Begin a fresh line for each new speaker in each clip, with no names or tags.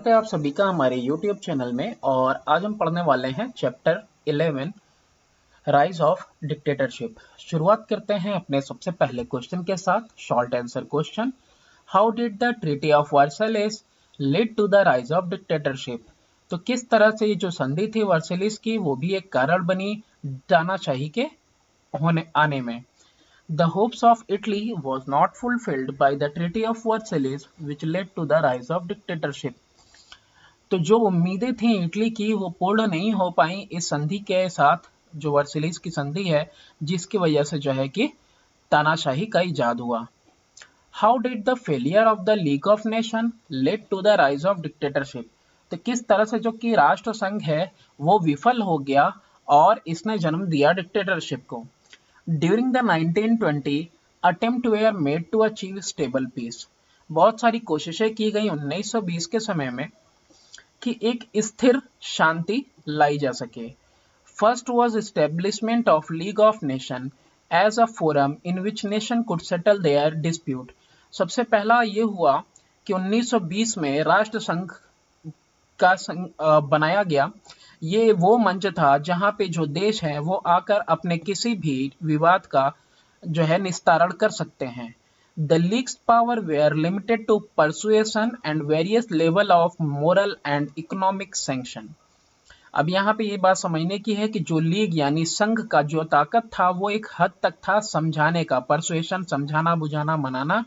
स्वागत है आप सभी का हमारे YouTube चैनल में। और आज हम पढ़ने वाले हैं चैप्टर 11 राइज ऑफ डिक्टेटरशिप। शुरुआत करते हैं अपने सबसे पहले क्वेश्चन के साथ। Short answer question, how did the treaty of Versailles lead to the rise of dictatorship. तो किस तरह से ये जो संधि थी वर्साइलेस की वो भी एक कारण बनी तानाशाही के होने आने में। The hopes of Italy was not fulfilled by the Treaty of Versailles, which led to the rise of dictatorship. तो जो उम्मीदें थी इटली की वो पूर्ण नहीं हो पाई इस संधि के साथ, जो वर्सिलीज की संधि है, जिसकी वजह से जो है कि तानाशाही का इजाद हुआ। How did the failure of the League of Nation led to the rise of dictatorship. तो किस तरह से जो कि राष्ट्र संघ है वो विफल हो गया और इसने जन्म दिया डिक्टेटरशिप को। During the 1920 attempt were made to achieve stable peace. बहुत सारी कोशिशें की गई 1920 के समय में कि एक स्थिर शांति लाई जा सके। First was establishment of League of Nation as a forum in which nation could settle their dispute. सबसे पहला ये हुआ कि 1920 में राष्ट्र संघ का बनाया गया। ये वो मंच था जहां पे जो देश है वो आकर अपने किसी भी विवाद का जो है निस्तारण कर सकते हैं। The League's power were limited to persuasion and various level of moral and economic sanction. अब यहाँ पे ये बात समझने की है कि जो लीग यानी संघ का जो ताकत था वो एक हद तक था समझाने का, परसुएशन समझाना बुझाना मनाना,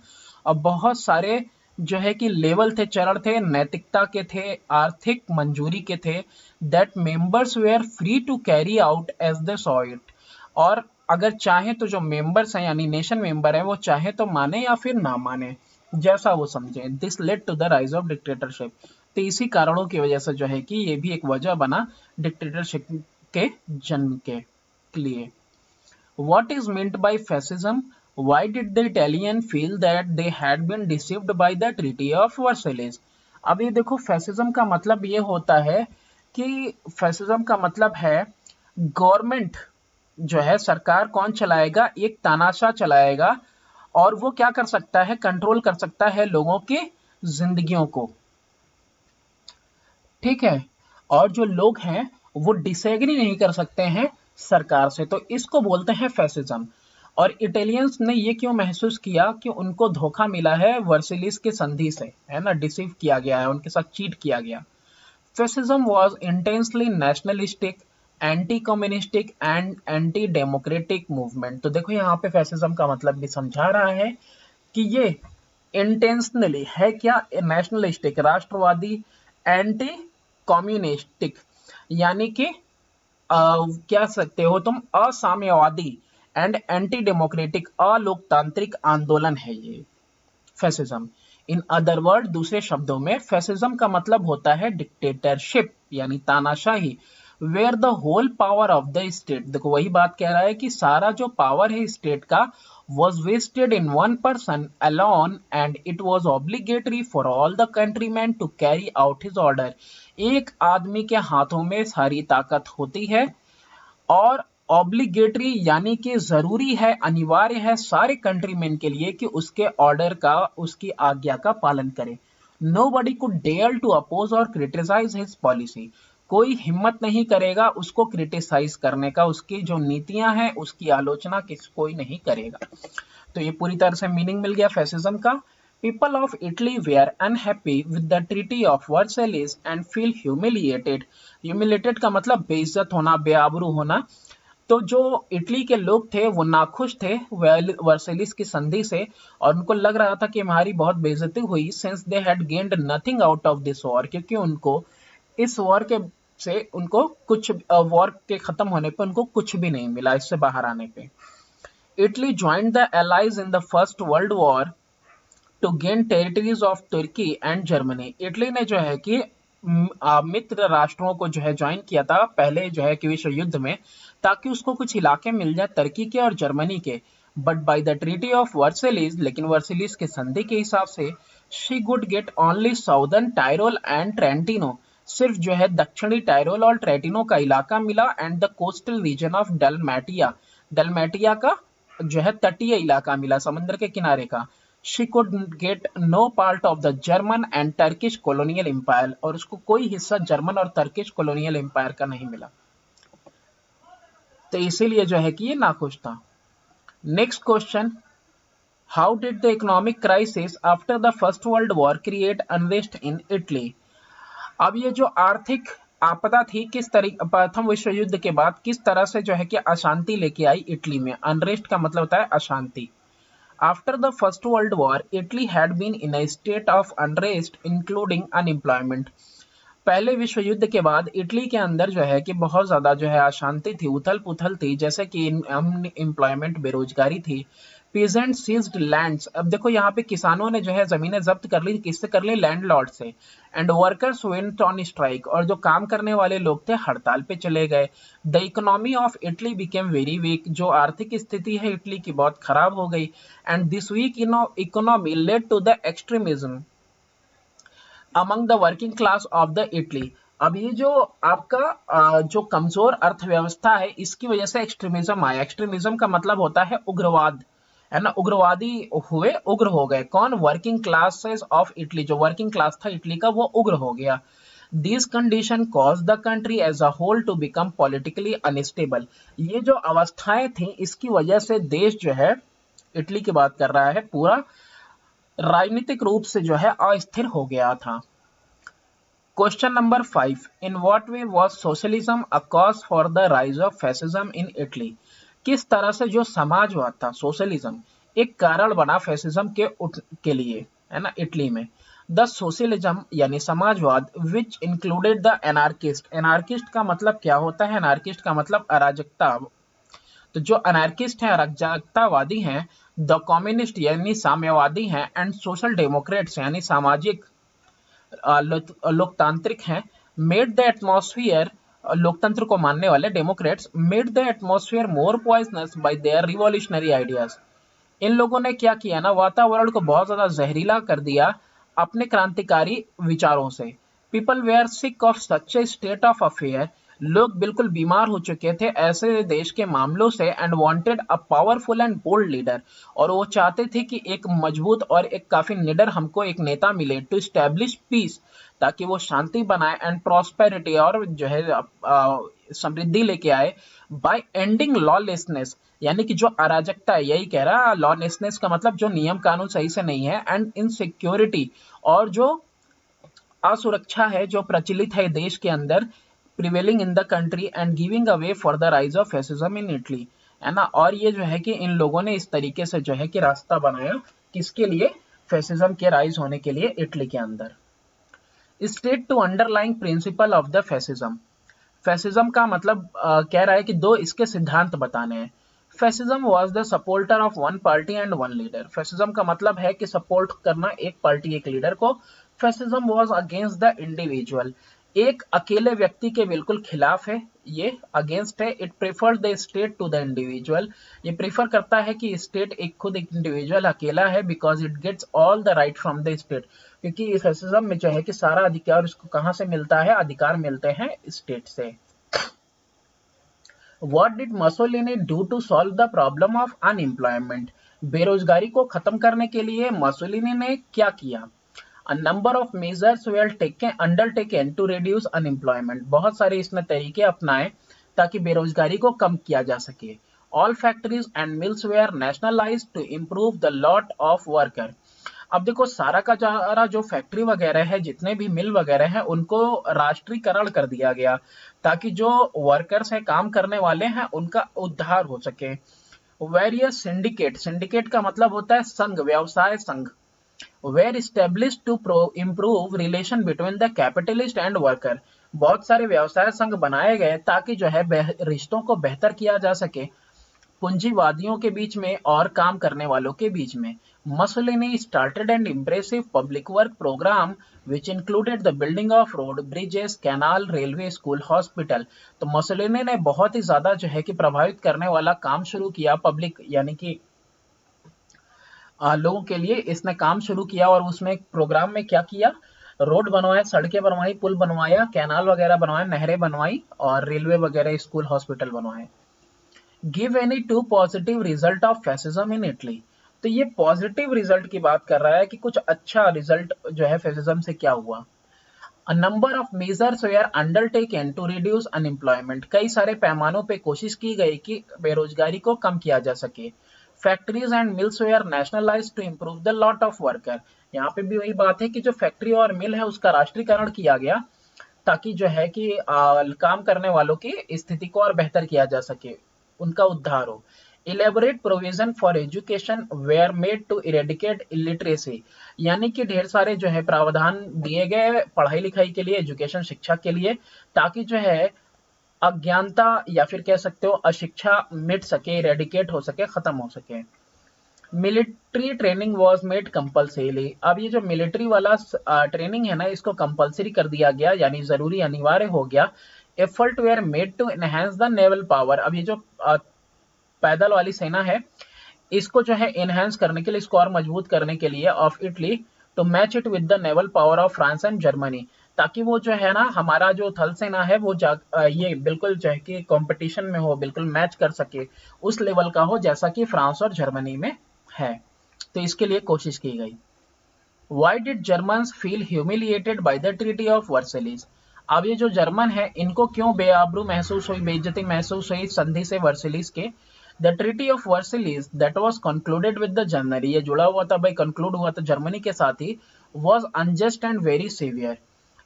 और बहुत सारे जो है कि लेवल थे, चरण थे, नैतिकता के थे, आर्थिक मंजूरी के थे। That members were free to carry out as they saw it. और अगर चाहे तो जो मेंबर्स हैं यानी नेशन मेंबर हैं वो चाहे तो माने या फिर ना माने, जैसा वो समझे। This led to the rise of dictatorship. तो इसी कारणों की वजह से जो है कि ये भी एक वजह बना डिक्टेटरशिप के जन्म के लिए। What is meant by fascism? Why did the Italian feel that they had been deceived by the Treaty of Versailles? अब ये देखो, फैसिज्म का मतलब ये होता है कि फैसिज्म का मतलब है गवर्नमेंट जो है, सरकार कौन चलाएगा, एक तानाशाह चलाएगा और वो क्या कर सकता है, कंट्रोल कर सकता है लोगों की जिंदगियों को। ठीक है, और जो लोग हैं वो डिसएग्री नहीं कर सकते हैं सरकार से, तो इसको बोलते हैं फैसिज्म। और इटालियंस ने ये क्यों महसूस किया कि उनको धोखा मिला है वर्सिलीज के संधि से, है ना, डिसीव किया गया है, उनके साथ चीट किया गया। Fascism was intensely nationalistic, anti communistic and anti democratic movement. तो देखो यहाँ पे फैसिज्म का मतलब भी समझा रहा है कि ये इंटेंशनली है क्या, नेशनलिस्टिक राष्ट्रवादी, एंटी कम्युनिस्टिक यानी कि क्या सकते हो तुम, असाम्यवादी, एंड एंटी डेमोक्रेटिक अलोकतांत्रिक आंदोलन है ये फैसिज्म। इन अदर वर्ड, दूसरे शब्दों में फैसिज्म का मतलब होता है डिक्टेटरशिप यानी तानाशाही, where the whole power of the state. देखो वही बात कह रहा है कि सारा जो पावर है स्टेट का was vested in one person alone and it was obligatory for all the countrymen to carry out his order। एक आदमी के हाथों में सारी ताकत होती है और ऑब्लिगेटरी यानी कि जरूरी है, अनिवार्य है सारे कंट्रीमैन के लिए कि उसके ऑर्डर का, उसकी आज्ञा का पालन करे। Nobody could dare to oppose or criticize his policy। कोई हिम्मत नहीं करेगा उसको क्रिटिसाइज करने का, उसकी जो नीतियां हैं उसकी आलोचना कोई नहीं करेगा। तो ये पूरी तरह से मीनिंग मिल गया फैसिज्म का। People of Italy were unhappy with the treaty of Versailles and feel humiliated. Humiliated का मतलब बेइज्जत होना, बेआबरू होना। तो जो इटली के लोग थे वो नाखुश थे वर्साइलेस की संधि से और उनको लग रहा था कि हमारी बहुत बेइज्जती हुई, since they had gained nothing out of this war, क्योंकि उनको इस वॉर के से उनको कुछ, वॉर के खत्म होने पे उनको कुछ भी नहीं मिला इससे बाहर आने पे। Italy joined the allies in the first world War to gain territories of Turkey and Germany. Italy ने जो है कि मित्र राष्ट्रों को जो है ज्वाइन किया था पहले जो है कि विश्व युद्ध में, ताकि उसको कुछ इलाके मिल जाए तुर्की के और जर्मनी के। But by the treaty of Versailles, लेकिन वर्साइलेस के संधि के हिसाब से, she would get only southern Tyrol and Trentino. सिर्फ जो है दक्षिणी टायरोल और ट्रेटिनो का इलाका मिला and the coastal region of Dalmatia, Dalmatia का जो है तटीय इलाका मिला, समुद्र के किनारे का। She could get no part of the German and Turkish colonial empire, और उसको कोई हिस्सा जर्मन और टर्किश कॉलोनियल एम्पायर का नहीं मिला, तो इसीलिए जो है कि ये नाखुश था। Next question, how did the economic crisis after the first world war create unrest in Italy. अब ये जो आर्थिक आपदा थी किस तरीके प्रथम विश्व युद्ध के बाद किस तरह से जो है कि अशांति लेके आई इटली में। अनरेस्ट का मतलब होता है अशांति। After the first world War Italy had been in a state of unrest including unemployment. पहले विश्व युद्ध के बाद इटली के अंदर जो है कि बहुत ज्यादा जो है अशांति थी, उथल पुथल थी, जैसे कि अनएम्प्लॉयमेंट बेरोजगारी थी। पीजेंट सीज्ड लैंड्स, अब देखो यहाँ पे किसानों ने जो है जमीनें जब्त कर ली, किससे कर ली, लैंडलॉर्ड से। And workers went on strike, और जो काम करने वाले लोग थे हड़ताल पे चले गए। The economy of Italy became very weak, जो आर्थिक स्थिति है इटली की बहुत खराब हो गई। And this weak economy led to the extremism among the working class of the Italy. अब ये जो आपका जो कमजोर अर्थव्यवस्था है इसकी वजह से एक्सट्रीमिज्म आया। एक्सट्रीमिज्म का मतलब होता है उग्रवाद, है ना, उग्रवादी हुए, उग्र हो गए। कौन, वर्किंग क्लासेस ऑफ इटली, जो वर्किंग क्लास था इटली का वो उग्र हो गया। This condition cause the country as a whole to become politically unstable. ये जो अवस्थाएं थी इसकी वजह से देश जो है, इटली की बात कर रहा है, पूरा राजनीतिक रूप से जो है अस्थिर हो गया था। Question number 5, in what way was socialism a cause for the rise of fascism in Italy. किस तरह से जो समाजवाद था, सोशलिज्म, एक कारण बना फैसिज्म के लिए, है ना, इटली में। द सोशलिज्म यानी समाजवाद which included the anarchist. Anarchist का मतलब क्या होता है, एनार्किस्ट का मतलब अराजकता। तो जो अनार्किस्ट हैं, अराजकतावादी हैं, द कम्युनिस्ट यानी साम्यवादी हैं, एंड सोशल डेमोक्रेट्स यानी सामाजिक लोकतांत्रिक हैं, मेड द एटमॉस्फेयर, लोकतंत्र को मानने वाले democrats, made the atmosphere more poisonous by their revolutionary ideas. इन लोगों ने क्या किया ना, वातावरण को बहुत ज्यादा जहरीला कर दिया अपने क्रांतिकारी विचारों से। People were sick of such a state of affair, लोग बिल्कुल बीमार हो चुके थे ऐसे देश के मामलों से। And wanted a powerful and bold leader, और वो चाहते थे कि एक मजबूत और एक काफी निडर हमको एक नेता मिले, टू स्टैब्लिश पीस, ताकि वो शांति बनाए, एंड प्रॉस्पेरिटी, और जो है समृद्धि लेके आए, बाय एंडिंग लॉलेसनेस, यानी कि जो अराजकता है, यही कह रहा, लॉलेसनेस का मतलब जो नियम कानून सही से नहीं है, एंड इनसिक्योरिटी, और जो असुरक्षा है जो प्रचलित है देश के अंदर, prevailing in the country, and giving away for the rise of fascism in Italy, है ना। और ये जो है कि इन लोगों ने इस तरीके से जो है कि रास्ता बनाया किसके लिए, फैसिज्म के राइज होने के लिए इटली के अंदर। State to underlying principle of the fascism. Fascism का मतलब कह रहा है कि दो इसके सिद्धांत बताने हैं। Fascism was the supporter of one party and one leader. Fascism का मतलब है कि सपोर्ट करना एक पार्टी एक लीडर को। Fascism was against the individual, एक अकेले व्यक्ति के बिल्कुल खिलाफ है, ये अगेंस्ट है। It prefer the state to the individual, ये प्रेफर करता है कि स्टेट एक खुद एक इंडिविजुअल अकेला है, because it gets all the right from the state, क्योंकि फैसिज्म में जो है कि सारा अधिकार उसको कहां से मिलता है, अधिकार मिलते हैं स्टेट से। What did Mussolini do to solve the problem of unemployment? बेरोजगारी को खत्म करने के लिए मसोलिनी ने क्या किया? A number of measures were undertaken to reduce unemployment. बहुत सारे इसने तरीके अपनाए ताकि बेरोजगारी को कम किया जा सके। All factories and mills were nationalized to improve the lot of worker. अब देखो सारा का सारा जो फैक्ट्री वगैरह है, जितने भी मिल वगैरह हैं, उनको राष्ट्रीयकरण कर दिया गया ताकि जो वर्कर्स हैं, काम करने वाले हैं, उनका उद्धार हो सके। वेरियस सिंडिकेट, सिंडिकेट का मतलब होता है संघ, व्यवसाय संघ, were establish to improve relation between the capitalist and worker. बहुत सारे व्यवसाय संघ बनाए गए ताकि जो है रिश्तों को बेहतर किया जा सके पूंजीवादियों के बीच में और काम करने वालों के बीच में। Mussolini started an impressive public work program which included the building of road, bridges, canal, railway, school, hospital। तो मसोलिनी ने बहुत ही ज्यादा जो है कि प्रभावित करने वाला काम शुरू किया, पब्लिक यानी कि लोगों के लिए इसने काम शुरू किया। और उसमें प्रोग्राम में क्या किया, रोड बनवाए, सड़कें बनवाई, पुल बनवाया, कैनाल वगैरह बनवाए, नहरें बनवाई, और रेलवे वगैरह, स्कूल, हॉस्पिटल बनवाए। Give any two positive result of fascism in Italy. तो ये पॉजिटिव रिजल्ट की बात कर रहा है कि कुछ अच्छा रिजल्ट जो है फेसिज्म से क्या हुआ। A number of measures were undertaken to reduce unemployment. कई सारे पैमानों पे कोशिश की गई कि बेरोजगारी को कम किया जा सके। Factories and mills were nationalized to improve the lot of worker. यहाँ पे भी वही बात है कि जो फैक्ट्री और मिल है उसका राष्ट्रीयकरण किया गया ताकि जो है कि काम करने वालों की स्थिति को और बेहतर किया जा सके, उनका उद्धार हो। Elaborate provision for education were made to eradicate illiteracy, यानी कि ढेर सारे जो है प्रावधान दिए गए पढ़ाई लिखाई के लिए, एजुकेशन शिक्षा के लिए, ताकि जो है अज्ञानता या फिर कह सकते हो अशिक्षा मिट सके, इरेडिकेट हो सके, खत्म हो सके। Military training was made compulsory. अब ये जो मिलिट्री वाला ट्रेनिंग है ना, इसको कंपल्सरी कर दिया गया, यानी जरूरी अनिवार्य हो गया। Effort were made to enhance the naval power. अब ये जो पैदल वाली सेना है, इसको जो है एनहेंस करने के लिए, इसको और मजबूत करने के लिए, of Italy to match it with the naval power of France and Germany, ताकि वो जो है ना हमारा जो थल सेना है वो ये बिल्कुल जो है कि कंपटीशन में हो, बिल्कुल मैच कर सके, उस लेवल का हो जैसा कि फ्रांस और जर्मनी में है। तो इसके लिए कोशिश की गई। Why did Germans feel humiliated bye the treaty of Versailles. अब ये जो जर्मन है इनको क्यों बेआबरू महसूस हुई, बेइज्जती महसूस हुई संधि से वर्सेलिस के। The treaty of Versailles that was concluded with the Germany, ये जुड़ा हुआ था भाई, कंक्लूड हुआ था जर्मनी के साथ ही, was unjust and very severe,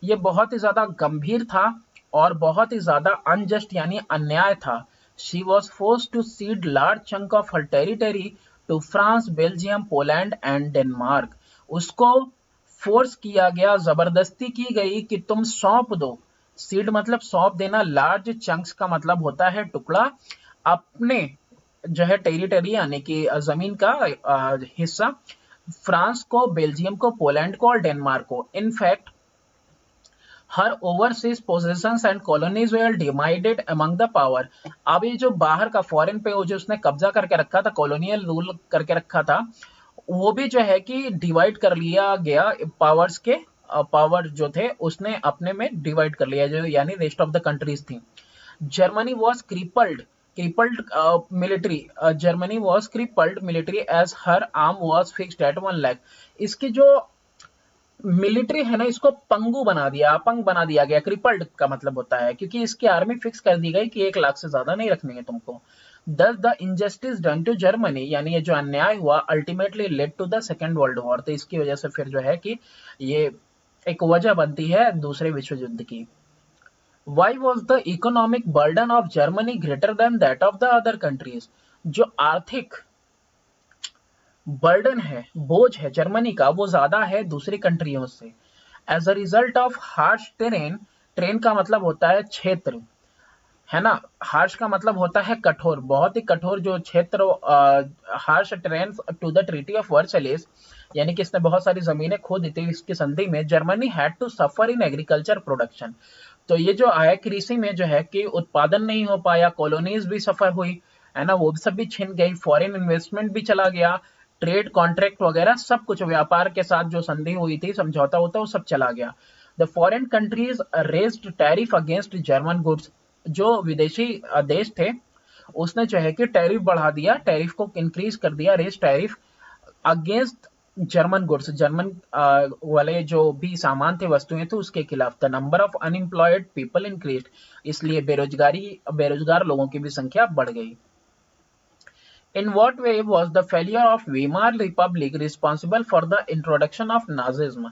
ये बहुत ही ज्यादा गंभीर था और बहुत ही ज्यादा अनजस्ट यानी अन्याय था। She was force to cede large chunk of her territory to France, Belgium, Poland and Denmark. उसको फोर्स किया गया, जबरदस्ती की गई कि तुम सौंप दो, सीड मतलब सौंप देना, लार्ज चंक्स का मतलब होता है टुकड़ा, अपने जो है टेरिटरी यानी कि जमीन का हिस्सा, फ्रांस को, बेल्जियम को, पोलैंड को और डेनमार्क को। In fact her overseas possessions and colonies were divided among the power. अब ये जो बाहर का फॉरेन पे जो उसने कब्जा करके रखा था, कॉलोनियल रूल करके रखा था, वो भी जो है कि डिवाइड कर लिया गया पावर्स के, पावर जो थे उसने अपने में डिवाइड कर लिया, जो यानी रेस्ट ऑफ द कंट्रीज थी। Germany was crippled military, Germany was crippled military as her arm was fixed at 1 lakh। इसकी जो मिलिट्री है ना, इसको पंगु बना दिया, अपंग बना दिया गया। क्रिपल्ड का मतलब होता है क्योंकि इसकी आर्मी फिक्स कर दी गई कि 1 लाख से ज्यादा नहीं रखनी है तुमको। Thus the injustice done to Germany, यानी ये जो अन्याय हुआ, ultimately led to the second world war। तो इसकी वजह से फिर जो है कि ये एक वजह बनती है दूसरे विश्व युद्ध की। Why was the economic burden of Germany greater than that of the other countries? जो आर्थिक बर्डन है, बोझ है जर्मनी का, वो ज्यादा है दूसरी कंट्रियों से। As a result of harsh terrain, terrain का मतलब होता है क्षेत्र, है ना, हार्श का मतलब होता है कठोर, बहुत ही कठोर जो क्षेत्र, harsh terrain to the treaty of Versailles, यानी कि इसने बहुत सारी जमीनें खो दी थी इसकी संधि में। Germany had to suffer in agriculture production, तो ये जो आया कृषि में जो है कि उत्पादन नहीं हो पाया, कॉलोनीज भी सफर हुई, है ना, वो सब भी छिन गई, फॉरेन इन्वेस्टमेंट भी चला गया, ट्रेड कॉन्ट्रैक्ट वगैरह सब कुछ, व्यापार के साथ जो संधि हुई थी, समझौता होता, वो सब चला गया। The foreign countries raised tariff against German goods, जो विदेशी देश थे उसने जो है कि टैरिफ बढ़ा दिया, टैरिफ को इंक्रीज कर दिया, raise tariff against German goods, German वाले जो भी सामान थे, वस्तुएं थे, उसके खिलाफ। The number of unemployed people increase, इसलिए बेरोजगार लोगों की भी संख्या बढ़ गई। In what way was the failure of Weimar Republic responsible for the introduction of Nazism?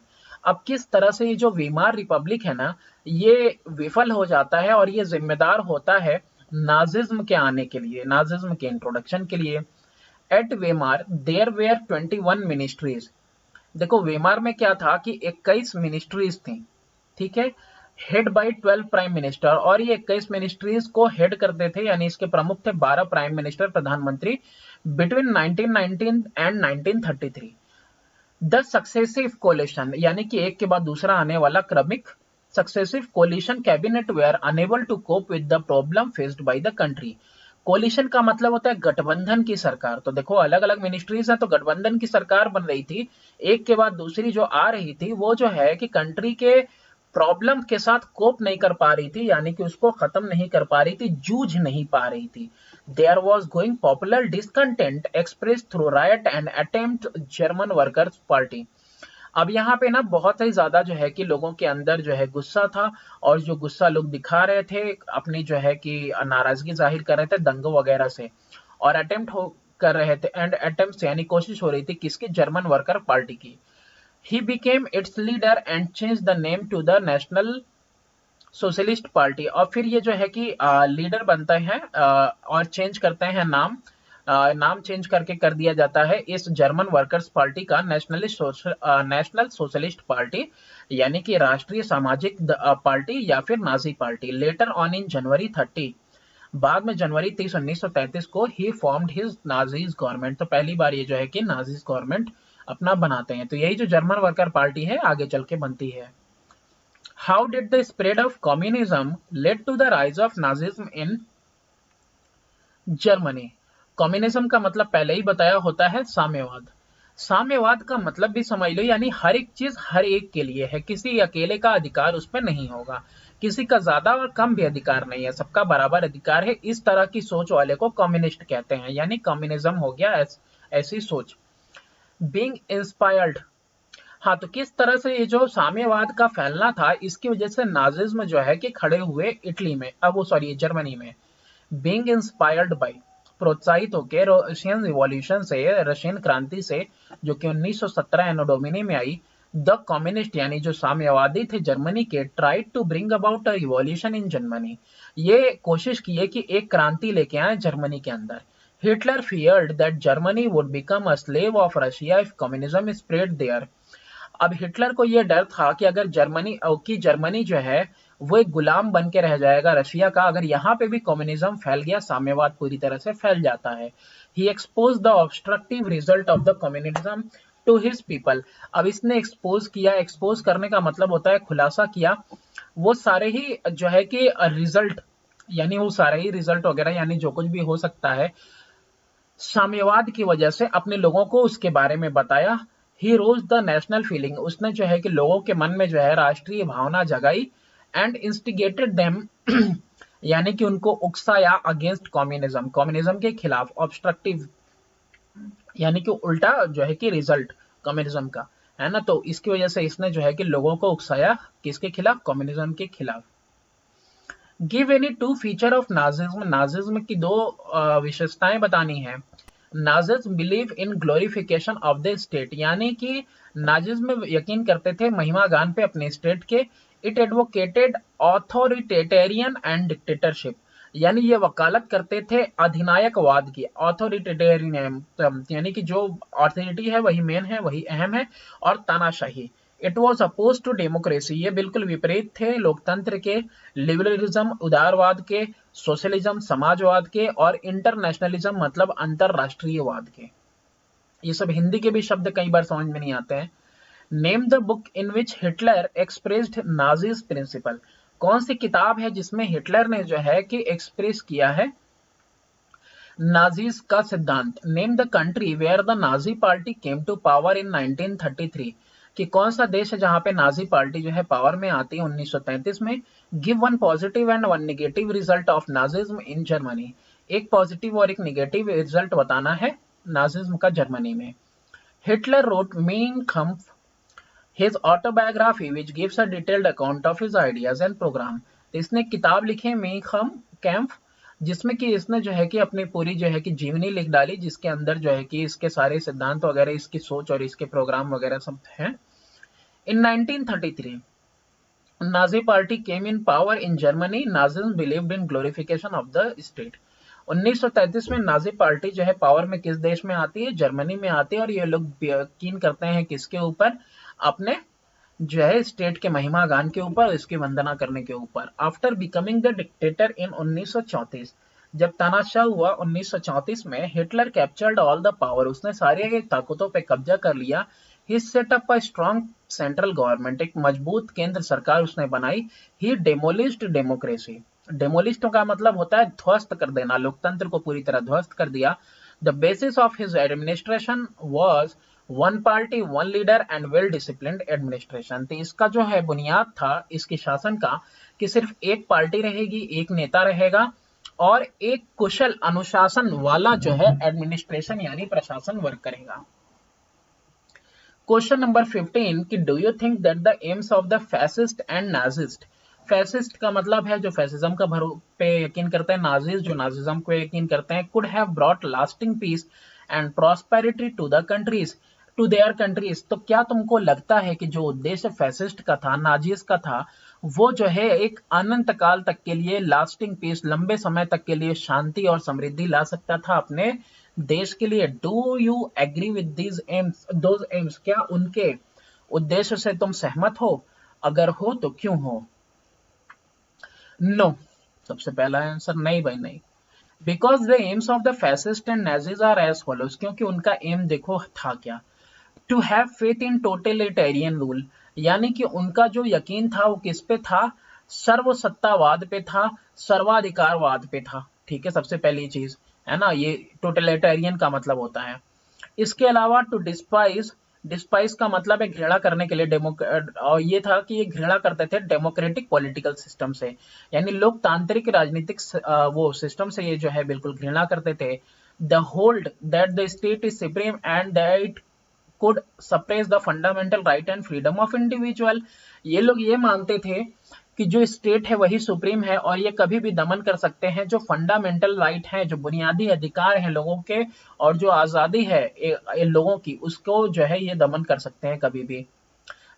अब किस तरह से ये जो वीमार रिपब्लिक है ना, ये विफल हो जाता है और ये जिम्मेदार होता है नाजिज्म के आने के लिए, नाजिज्म के इंट्रोडक्शन के लिए। At Weimar there were 21 ministries. देखो वेमार में क्या था कि 21 मिनिस्ट्रीज थी, ठीक है, हेड बाय 12 प्राइम मिनिस्टर, और ये 21 मिनिस्ट्रीज को हेड करते थे, यानी इसके प्रमुख थे 12 प्राइम मिनिस्टर, प्रधानमंत्री, between 1919 and 1933। The successive coalition, यानी कि एक के बाद दूसरा आने वाला क्रमिक successive coalition cabinet were unable to cope with the problem faced by the country. Coalition का मतलब होता है गठबंधन की सरकार। तो देखो अलग अलग मिनिस्ट्रीज हैं, तो गठबंधन की सरकार बन रही थी, एक के बाद दूसरी जो आ रही थी, वो जो है कि कंट्री के प्रॉब्लम के साथ कोप नहीं कर पा रही थी, यानी कि उसको खत्म नहीं कर पा रही थी, जूझ नहीं पा रही थी। There was going popular discontent express through right and attempt German workers party. अब यहाँ पे ना बहुत ही ज्यादा जो है कि लोगों के अंदर जो है गुस्सा था, और जो गुस्सा लोग दिखा रहे थे, अपनी जो है कि नाराजगी जाहिर कर रहे थे दंगों वगैरह से, और अटेम्प्ट हो कर रहे थे, एंड अटेम्प्ट यानी कोशिश हो रही थी किसकी, जर्मन वर्कर पार्टी की। He became its leader and change the name to the National socialist Party. और फिर ये जो है कि लीडर बनते हैं और चेंज करते हैं नाम, नाम चेंज करके कर दिया जाता है इस जर्मन वर्कर्स पार्टी का नेशनल सोशलिस्ट पार्टी, यानी कि राष्ट्रीय सामाजिक पार्टी या फिर Nazi party. Later on in January 30, बाद में जनवरी 30 1933 को ही फॉर्म्ड हिज नाजीज गवर्नमेंट। तो पहली बार ये जो है कि नाजीज गवर्नमेंट अपना बनाते हैं। तो यही जो जर्मन वर्कर पार्टी है आगे चल के बनती है। How did the spread of communism led to the rise of Nazism in Germany? Communism का मतलब पहले ही बताया होता है साम्यवाद। साम्यवाद का मतलब भी समझ लो, यानी हर एक चीज हर एक के लिए है, किसी अकेले का अधिकार उस पर नहीं होगा, किसी का ज्यादा और कम भी अधिकार नहीं है, सबका बराबर अधिकार है। इस तरह की सोच वाले को कम्युनिस्ट कहते हैं, यानी कम्युनिज्म हो गया ऐसी सोच। बीइंग इंस्पायर्ड, हाँ, तो किस तरह से ये जो साम्यवाद का फैलना था, इसकी वजह से नाजिज्म जो है कि खड़े हुए इटली में, अब वो सॉरी जर्मनी में। बीइंग इंस्पायर्ड बाय, प्रोत्साहित होकर रशियन रिवॉल्यूशन से, रशियन क्रांति से, जो कि 1917 एनो डोमिनी में आई। द कम्युनिस्ट यानी जो साम्यवादी थे जर्मनी के, tried to bring about a revolution in Germany, ये कोशिश की है कि एक क्रांति लेके आए जर्मनी के अंदर। Hitler feared that Germany would become a slave of Russia if communism spread there. अब हिटलर को यह डर था कि अगर जर्मनी जो है वो एक गुलाम बन के रह जाएगा रशिया का, अगर यहाँ पे भी कम्युनिज्म फैल गया, साम्यवाद पूरी तरह से फैल जाता है। He expose the obstructive result of the communism to his people. अब इसने एक्सपोज किया, एक्सपोज करने का मतलब होता है खुलासा किया, वो सारे ही जो है कि रिजल्ट, यानी वो सारे ही रिजल्ट वगैरह, यानी जो कुछ भी हो सकता है साम्यवाद की वजह से, अपने लोगों को उसके बारे में बताया। ही रोज द नेशनल फीलिंग, उसने जो है कि लोगों के मन में जो है राष्ट्रीय भावना जगाई। एंड इंस्टिगेटेड देम यानी कि उनको उकसाया अगेंस्ट कम्युनिज्म, कम्युनिज्म के खिलाफ। ऑब्स्ट्रक्टिव यानी कि उल्टा जो है कि रिजल्ट कम्युनिज्म का, है ना। तो इसकी वजह से इसने जो है कि लोगों को उकसाया, किसके खिलाफ, कम्युनिज्म के खिलाफ। Give any two feature of Nazism, Nazism की दो विशेषताएं बतानी है। Nazism believe in glorification of the state, यानी कि नाजिज्म में यकीन करते थे महिमा गान पे अपने स्टेट के। It advocated authoritarian and dictatorship, यानी ये वकालत करते थे अधिनायकवाद की। ऑथोरिटेरियन यानी कि जो अथॉरिटी है वही मेन है, वही अहम है, और तानाशाही। It was oppose to democracy, ये बिल्कुल विपरीत थे लोकतंत्र के, लिबरलिज्म उदारवाद के, सोशलिज्म समाजवाद के, और इंटरनेशनलिज्म मतलब अंतरराष्ट्रीयवाद के। ये सब हिंदी के भी शब्द कई बार समझ में नहीं आते हैं। Name the book in which Hitler expressed Nazis principle, कौन सी किताब है जिसमें हिटलर ने जो है कि एक्सप्रेस किया है नाजीज का सिद्धांत। Name the country where the Nazi party came to power in 1933, कि कौन सा देश है जहां पे नाजी पार्टी जो है पावर में आती है 1933 में। Give one positive and one negative result of Nazism in Germany, एक पॉजिटिव और एक नेगेटिव रिजल्ट बताना है नाजिज्म का जर्मनी में। Hitler wrote Mein Kampf his autobiography which gives a detailed account of his ideas and programme. तो इसने किताब लिखी मेन खम कैम्प, जिसमें कि इसने जो है कि अपनी पूरी जो है कि जीवनी लिख डाली, जिसके अंदर जो है कि इसके सारे सिद्धांत वगैरह, इसकी सोच और इसके प्रोग्राम वगैरह सब हैं। इन 1933 Nazi party came in power in Germany, Nazism believed in glorification of the state. 1933 में नाजी पार्टी जो है पावर में किस देश में आती है, जर्मनी में आती है, और ये लोग यकीन करते हैं किसके ऊपर, अपने जो है स्टेट के महिमा गान के ऊपर, इसकी वंदना करने के ऊपर। After becoming the dictator in 1934, जब तानाशाह हुआ 1934 में, Hitler captured all the power, उसने सारी ताकतों पे कब्जा कर लिया। He set up a strong central government, एक मजबूत केंद्र सरकार उसने बनाई। ही डेमोलिश्ड डेमोक्रेसी, डेमोलिस्ट का मतलब होता है ध्वस्त कर देना, लोकतंत्र को पूरी तरह ध्वस्त कर दिया। The basis of his administration was one party one leader and well disciplined administration. तो इसका जो है बुनियाद था इसके शासन का कि सिर्फ एक पार्टी रहेगी, एक नेता रहेगा और एक कुशल अनुशासन वाला जो है एडमिनिस्ट्रेशन यानी प्रशासन वर्क करेगा। क्वेश्चन नंबर 15 कि do you think that the aims of the fascist and Nazist, fascist का मतलब है जो फैसिज्म का पे यकीन करते हैं, नाजिस्ट जो नाजिज्म को यकीन करते हैं, could have brought lasting peace and prosperity to the countries to their countries. तो क्या तुमको लगता है कि जो उद्देश्य फैसिस्ट का था, नाजिस्ट का था, वो जो है एक अनंत काल तक के लिए लास्टिंग पीस, लंबे समय तक के लिए शांति और समृद्धि ला सकता था अपने देश के लिए? Do you agree with these aims those aims, क्या उनके उद्देश्य से तुम सहमत हो? अगर हो तो क्यों हो? नो, सबसे पहला आंसर नहीं भाई नहीं। Because the aims of the fascist and Nazis are as follows, क्योंकि उनका एम देखो था क्या, to have faith in totalitarian rule, यानी कि उनका जो यकीन था वो किस पे था? सर्वसत्तावाद पे था, सर्वाधिकारवाद पे था। ठीक है, सबसे पहली चीज है ना, ये टोटलिटेरियन का मतलब होता है। इसके अलावा टू डिस्पाइज, डिस्पाइज का मतलब है घृणा करने के लिए, और ये था कि ये घृणा करते थे डेमोक्रेटिक पॉलिटिकल सिस्टम से, यानी लोकतांत्रिक राजनीतिक वो सिस्टम से ये जो है बिल्कुल घृणा करते थे। The hold that the state is supreme and that could suppress the fundamental right and freedom of individual, ये लोग ये मानते थे कि जो स्टेट है वही सुप्रीम है और ये कभी भी दमन कर सकते हैं जो फंडामेंटल राइट है, जो बुनियादी अधिकार हैं लोगों के और जो आजादी है लोगों की, उसको जो है ये दमन कर सकते हैं कभी भी।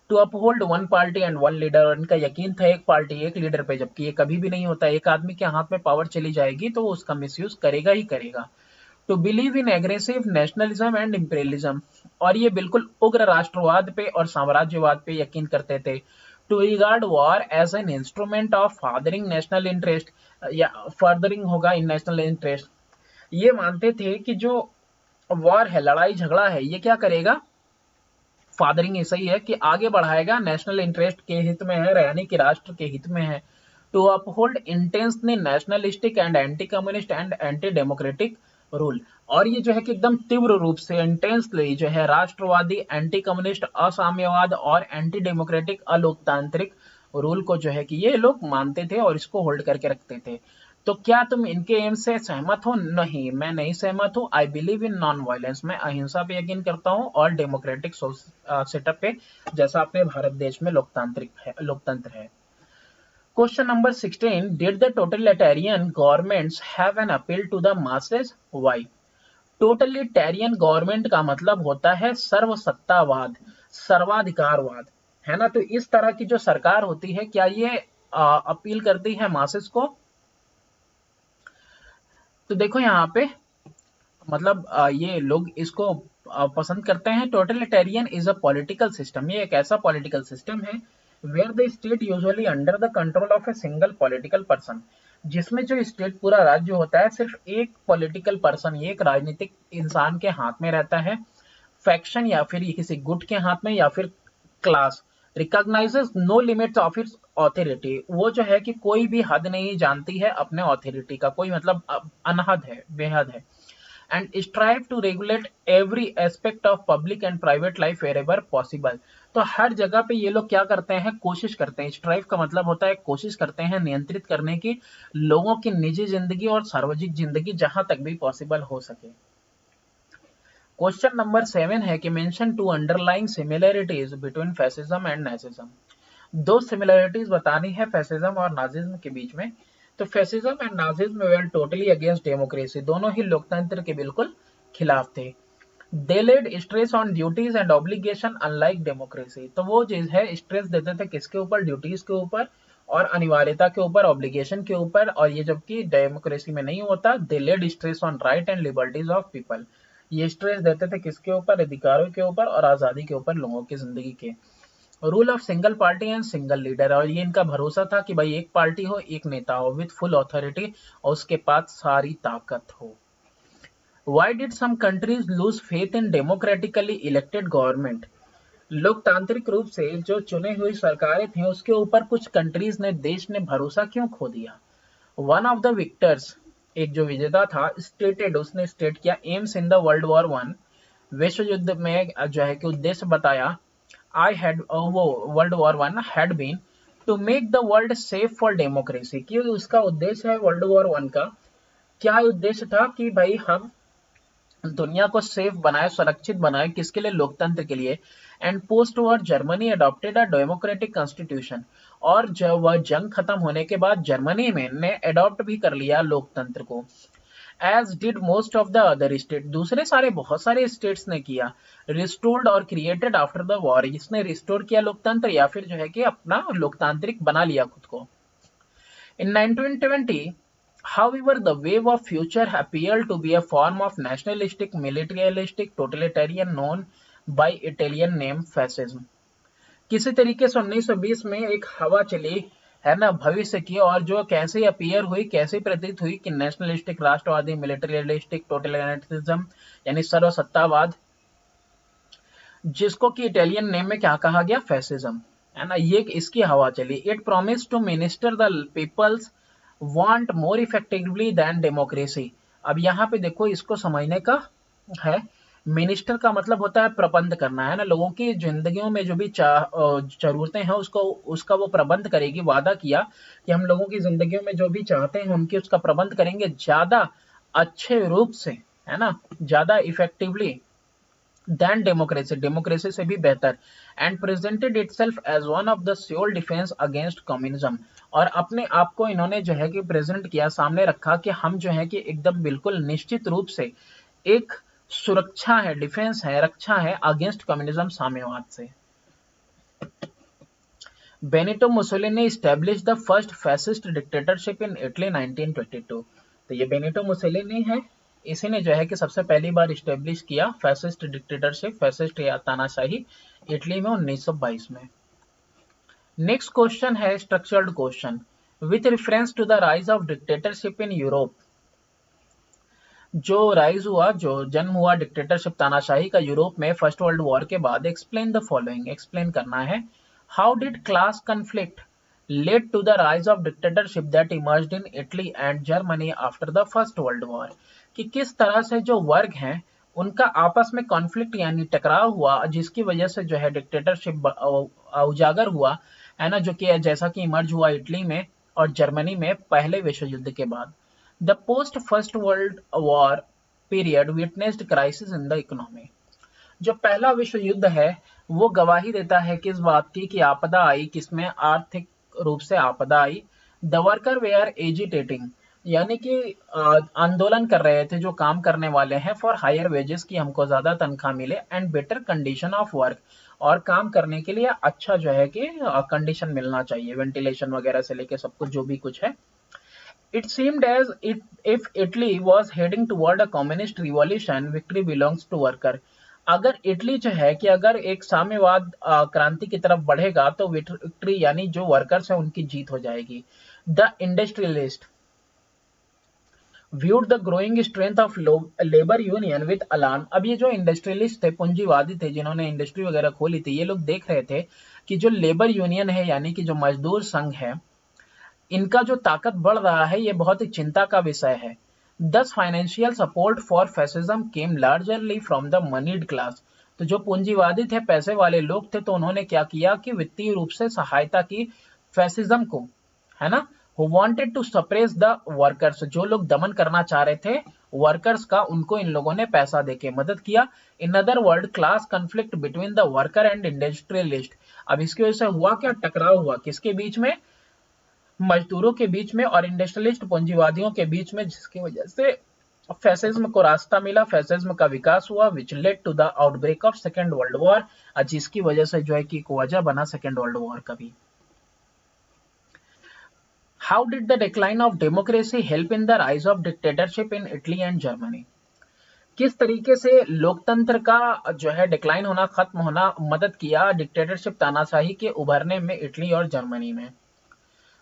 To uphold one party and one leader, और इनका यकीन था एक पार्टी एक लीडर पे, जबकि ये कभी भी नहीं होता। एक आदमी के हाथ में पावर चली जाएगी तो वो उसका मिसयूज करेगा ही करेगा। To believe in aggressive nationalism and imperialism, और ये बिल्कुल उग्र राष्ट्रवाद पे और साम्राज्यवाद पे यकीन करते थे। To regard war as an instrument of fathering national interest, या फर्दरिंग होगा इन नेशनल इंटरेस्ट, ये मानते थे कि जो वॉर है, लड़ाई झगड़ा है, ये क्या करेगा? फादरिंग ऐसा ही है कि आगे बढ़ाएगा, नेशनल इंटरेस्ट के हित में है, यानी कि राष्ट्र के हित में है। To uphold intensely nationalistic and anti communist and anti democratic rule, और ये जो है कि एकदम तीव्र रूप से इंटेंसली जो है राष्ट्रवादी, एंटी कम्युनिस्ट, असाम्यवाद और एंटी डेमोक्रेटिक अलोकतांत्रिक रूल को जो है कि ये लोग मानते थे और इसको होल्ड करके रखते थे। तो क्या तुम इनके एम से सहमत हो? नहीं, मैं नहीं सहमत हूँ। I believe in non violence, मैं अहिंसा पे यकीन करता हूँ और डेमोक्रेटिक सेटअप पे, जैसा अपने भारत देश में लोकतांत्रिक है, लोकतंत्र है। Question number 16, did the totalitarian governments have an appeal to the masses? Why? Totalitarian government का मतलब होता है सर्वसत्तावाद, सर्वाधिकारवाद, है ना। तो इस तरह की जो सरकार होती है, क्या ये अपील करती है मासेस को? तो देखो यहाँ पे मतलब ये लोग इसको पसंद करते हैं। Totalitarian is a political system, ये एक ऐसा पॉलिटिकल सिस्टम है where the state usually under the control of a single political person, जिसमें जो स्टेट पूरा राज्य होता है सिर्फ एक पॉलिटिकल पर्सन, एक राजनीतिक इंसान के हाथ में रहता है, फैक्शन या फिर ये किसी गुट के हाथ में या फिर class. Recognises no limits of its authority, वो जो है कि कोई भी हद नहीं जानती है अपने ऑथोरिटी का, कोई मतलब अनहद है, बेहद है। And strive to regulate every aspect of public and private life wherever possible, तो हर जगह पे ये लोग क्या करते हैं? कोशिश करते हैं। स्ट्राइव का मतलब होता है कोशिश करते हैं नियंत्रित करने की लोगों की निजी जिंदगी और सार्वजनिक जिंदगी, जहां तक भी पॉसिबल हो सके। क्वेश्चन नंबर 7 है कि mention two underlying similarities between fascism and Nazism, दो सिमिलरिटीज बतानी है फैसिज्म और नाजिज्म के बीच में। तो fascism and Nazism were totally against democracy, दोनों ही लोकतंत्र के बिल्कुल खिलाफ थे। They laid stress on duties and obligation unlike democracy, तो वो चीज है स्ट्रेस देते थे किसके ऊपर? ड्यूटीज के ऊपर और अनिवार्यता के ऊपर, ऑब्लिगेशन के ऊपर, और ये जबकि डेमोक्रेसी में नहीं होता। They laid stress on right and liberties of people, ये स्ट्रेस देते थे किसके ऊपर? अधिकारों के ऊपर और आजादी के ऊपर, लोगों की जिंदगी के। Rule of single party and single leader, और ये इनका भरोसा था कि भाई एक पार्टी हो, एक नेता हो विथ फुल अथॉरिटी और उसके पास सारी ताकत हो। Why did some countries lose faith in democratically elected government? लोकतांत्रिक रूप से जो चुने हुई सरकारें थी उसके ऊपर कुछ कंट्रीज ने, देश ने भरोसा क्यों खो दिया? वन ऑफ द विक्टर्स, एक जो विजेता था, स्टेटेड, उसने स्टेट किया, aims in the world war one विश्व युद्ध में जो है कि उद्देश्य बताया, आई हैड वो world war one had been to make the world safe for democracy, कि उसका उद्देश्य है वर्ल्ड वॉर वन का क्या उद्देश्य था कि भाई हम दुनिया को सेफ बनाए, सुरक्षित बनाए, किसके लिए? लोकतंत्र के लिए। And post war Germany adopted a democratic constitution, और जब वह जंग खत्म होने के बाद जर्मनी में ने अडॉप्ट भी कर लिया लोकतंत्र को। As did most of the other state, दूसरे सारे बहुत सारे स्टेट्स ने किया। रिस्टोर्ड और क्रिएटेड आफ्टर द वॉर, इसने रिस्टोर किया लोकतंत्र या फिर जो है कि अपना लोकतांत्रिक बना लिया खुद को। In 1920, however, the wave of future appeared to be a form of nationalistic, militaristic, totalitarian known by Italian name fascism. किसी तरीके से 1920 में एक हवा चली है ना भविष्य की, और जो कैसे अपीयर हुई, कैसे प्रतीत हुई कि नेशनलिस्टिक, राष्ट्रवादी, मिलिटरिस्टिक, टोटलिटेरियनिज्म यानी सर्वसत्तावाद, जिसको कि इटालियन नेम में क्या कहा गया? फैसिज्म, है ना, ये इसकी हवा चली। It promise to minister the people's want more effectively than democracy. अब यहाँ पे देखो, इसको समझने का है। मिनिस्टर का मतलब होता है प्रबंध करना, है ना, लोगों की जिंदगियों में जो भी जरूरतें हैं उसको उसका वो प्रबंध करेगी। वादा किया कि हम लोगों की जिंदगियों में जो भी चाहते हैं उनकी उसका प्रबंध करेंगे ज्यादा अच्छे रूप से, है ना, ज्यादा इफेक्टिवली देन डेमोक्रेसी, डेमोक्रेसी से भी बेहतर। And presented itself as one of the sure defence against communism, और अपने आप को इन्होंने जो है कि प्रेजेंट किया, सामने रखा कि हम जो है कि एकदम बिल्कुल निश्चित रूप से एक सुरक्षा है, डिफेंस है, रक्षा है अगेंस्ट कम्युनिज्म, साम्यवाद से। Benito Mussolini establish the first fascist dictatorship in Italy 1922। तो ये बेनिटो मुसोलिनी है, इसी ने जो है कि सबसे पहली बार इस्टेब्लिश किया फैसिस्ट डिक्टेटरशिप, फैसिस्ट या तानाशाही, इटली में 1922 में। नेक्स्ट क्वेश्चन है structured question, with reference to the rise of dictatorship in Europe. जो राइज हुआ, जो जन्म हुआ डिक्टेटरशिप, तानाशाही का यूरोप में फर्स्ट वर्ल्ड वॉर के बाद। एक्सप्लेन द फॉलोइंग, एक्सप्लेन करना है। How did class conflict led to the rise of dictatorship that emerged in Italy and Germany after the First World War, कि किस तरह से जो वर्ग हैं उनका आपस में कॉन्फ्लिक्ट यानी टकराव हुआ, जिसकी वजह से जो है डिक्टेटरशिप उजागर हुआ, है ना, जो कि जैसा कि इमर्ज हुआ इटली में और जर्मनी में पहले विश्व युद्ध के बाद। The post first world war period witnessed crisis in the economy. जो पहला विश्व युद्ध है वो गवाही देता है किस बात की, कि आपदा आई, किसमें? आर्थिक रूप से आपदा आई। द वर्कर वे आर एजिटेटिंग, यानी कि आंदोलन कर रहे थे जो काम करने वाले हैं, फॉर हायर वेजेस, की हमको ज्यादा तनख्वाह मिले, and better condition of work, और काम करने के लिए अच्छा जो है कि कंडीशन मिलना चाहिए, वेंटिलेशन वगैरह से लेके सब कुछ जो भी कुछ है। It seemed as if Italy was heading toward a communist revolution, victory belongs to worker। अगर इटली जो है कि अगर एक साम्यवाद क्रांति की तरफ बढ़ेगा तो विक्ट्री यानी जो वर्कर्स है उनकी जीत हो जाएगी। The industrialist viewed the growing strength of labour union with alarm। अब ये जो इंडस्ट्रियलिस्ट थे, पूंजीवादी थे, जिन्होंने इंडस्ट्री वगैरह खोली थी, ये लोग देख रहे थे कि जो लेबर यूनियन है यानी कि जो मजदूर संघ है, इनका जो ताकत बढ़ रहा है, ये बहुत ही चिंता का विषय है। Thus financial support for fascism came largely from the moneyed class. तो जो पूंजीवादी थे, पैसे वाले लोग थे, तो उन्होंने क्या किया कि वित्तीय रूप से सहायता की फैसिज्म को, है ना। Who wanted to suppress the workers, जो लोग दमन करना चाह रहे थे वर्कर्स का, उनको इन लोगों ने पैसा देके मदद किया। इन other word class conflict between the worker and industrialist. अब इसकी वजह से हुआ क्या? टकराव हुआ, किसके बीच में? मजदूरों के बीच में और इंडस्ट्रियलिस्ट पूंजीवादियों के बीच में, जिसकी वजह से फैसिज्म को रास्ता मिला, फैसिज्म का विकास हुआ, which led to the outbreak of second world war, जिसकी वजह से जो है कि वजह बना सेकेंड वर्ल्ड वॉर का भी। How did the decline of democracy help in the rise of dictatorship in Italy and Germany. किस तरीके से लोकतंत्र का जो है डिक्लाइन होना, खत्म होना मदद किया डिक्टेटरशिप, तानाशाही के उभरने में इटली और जर्मनी में।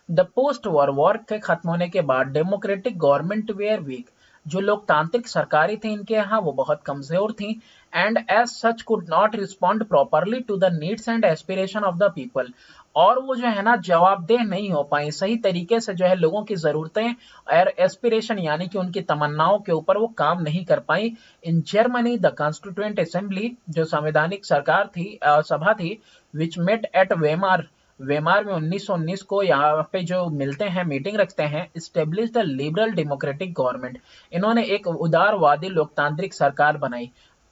द पोस्ट वॉर, वॉर के खत्म होने के बाद डेमोक्रेटिक गवर्नमेंट वेयर वीक, जो लोकतांत्रिक सरकारें थी इनके यहाँ वो बहुत कमजोर थी, and as such could not respond properly to the needs and aspiration of the people, और वो जो है ना जवाबदेह नहीं हो पाई, सही तरीके से जो है लोगों की जरूरतें और एस्पिरेशन यानी कि उनकी तमन्नाओं के ऊपर वो काम नहीं कर पाई। In Germany the constituent assembly, जो संवैधानिक सरकार थी, सभा थी, which met at Weimar, Weimar में 1919 को यहाँ पे जो मिलते हैं, मीटिंग रखते हैं, establish the liberal democratic government, इन्होंने एक उदारवादी लोकतांत्रिक सरकार बनाई।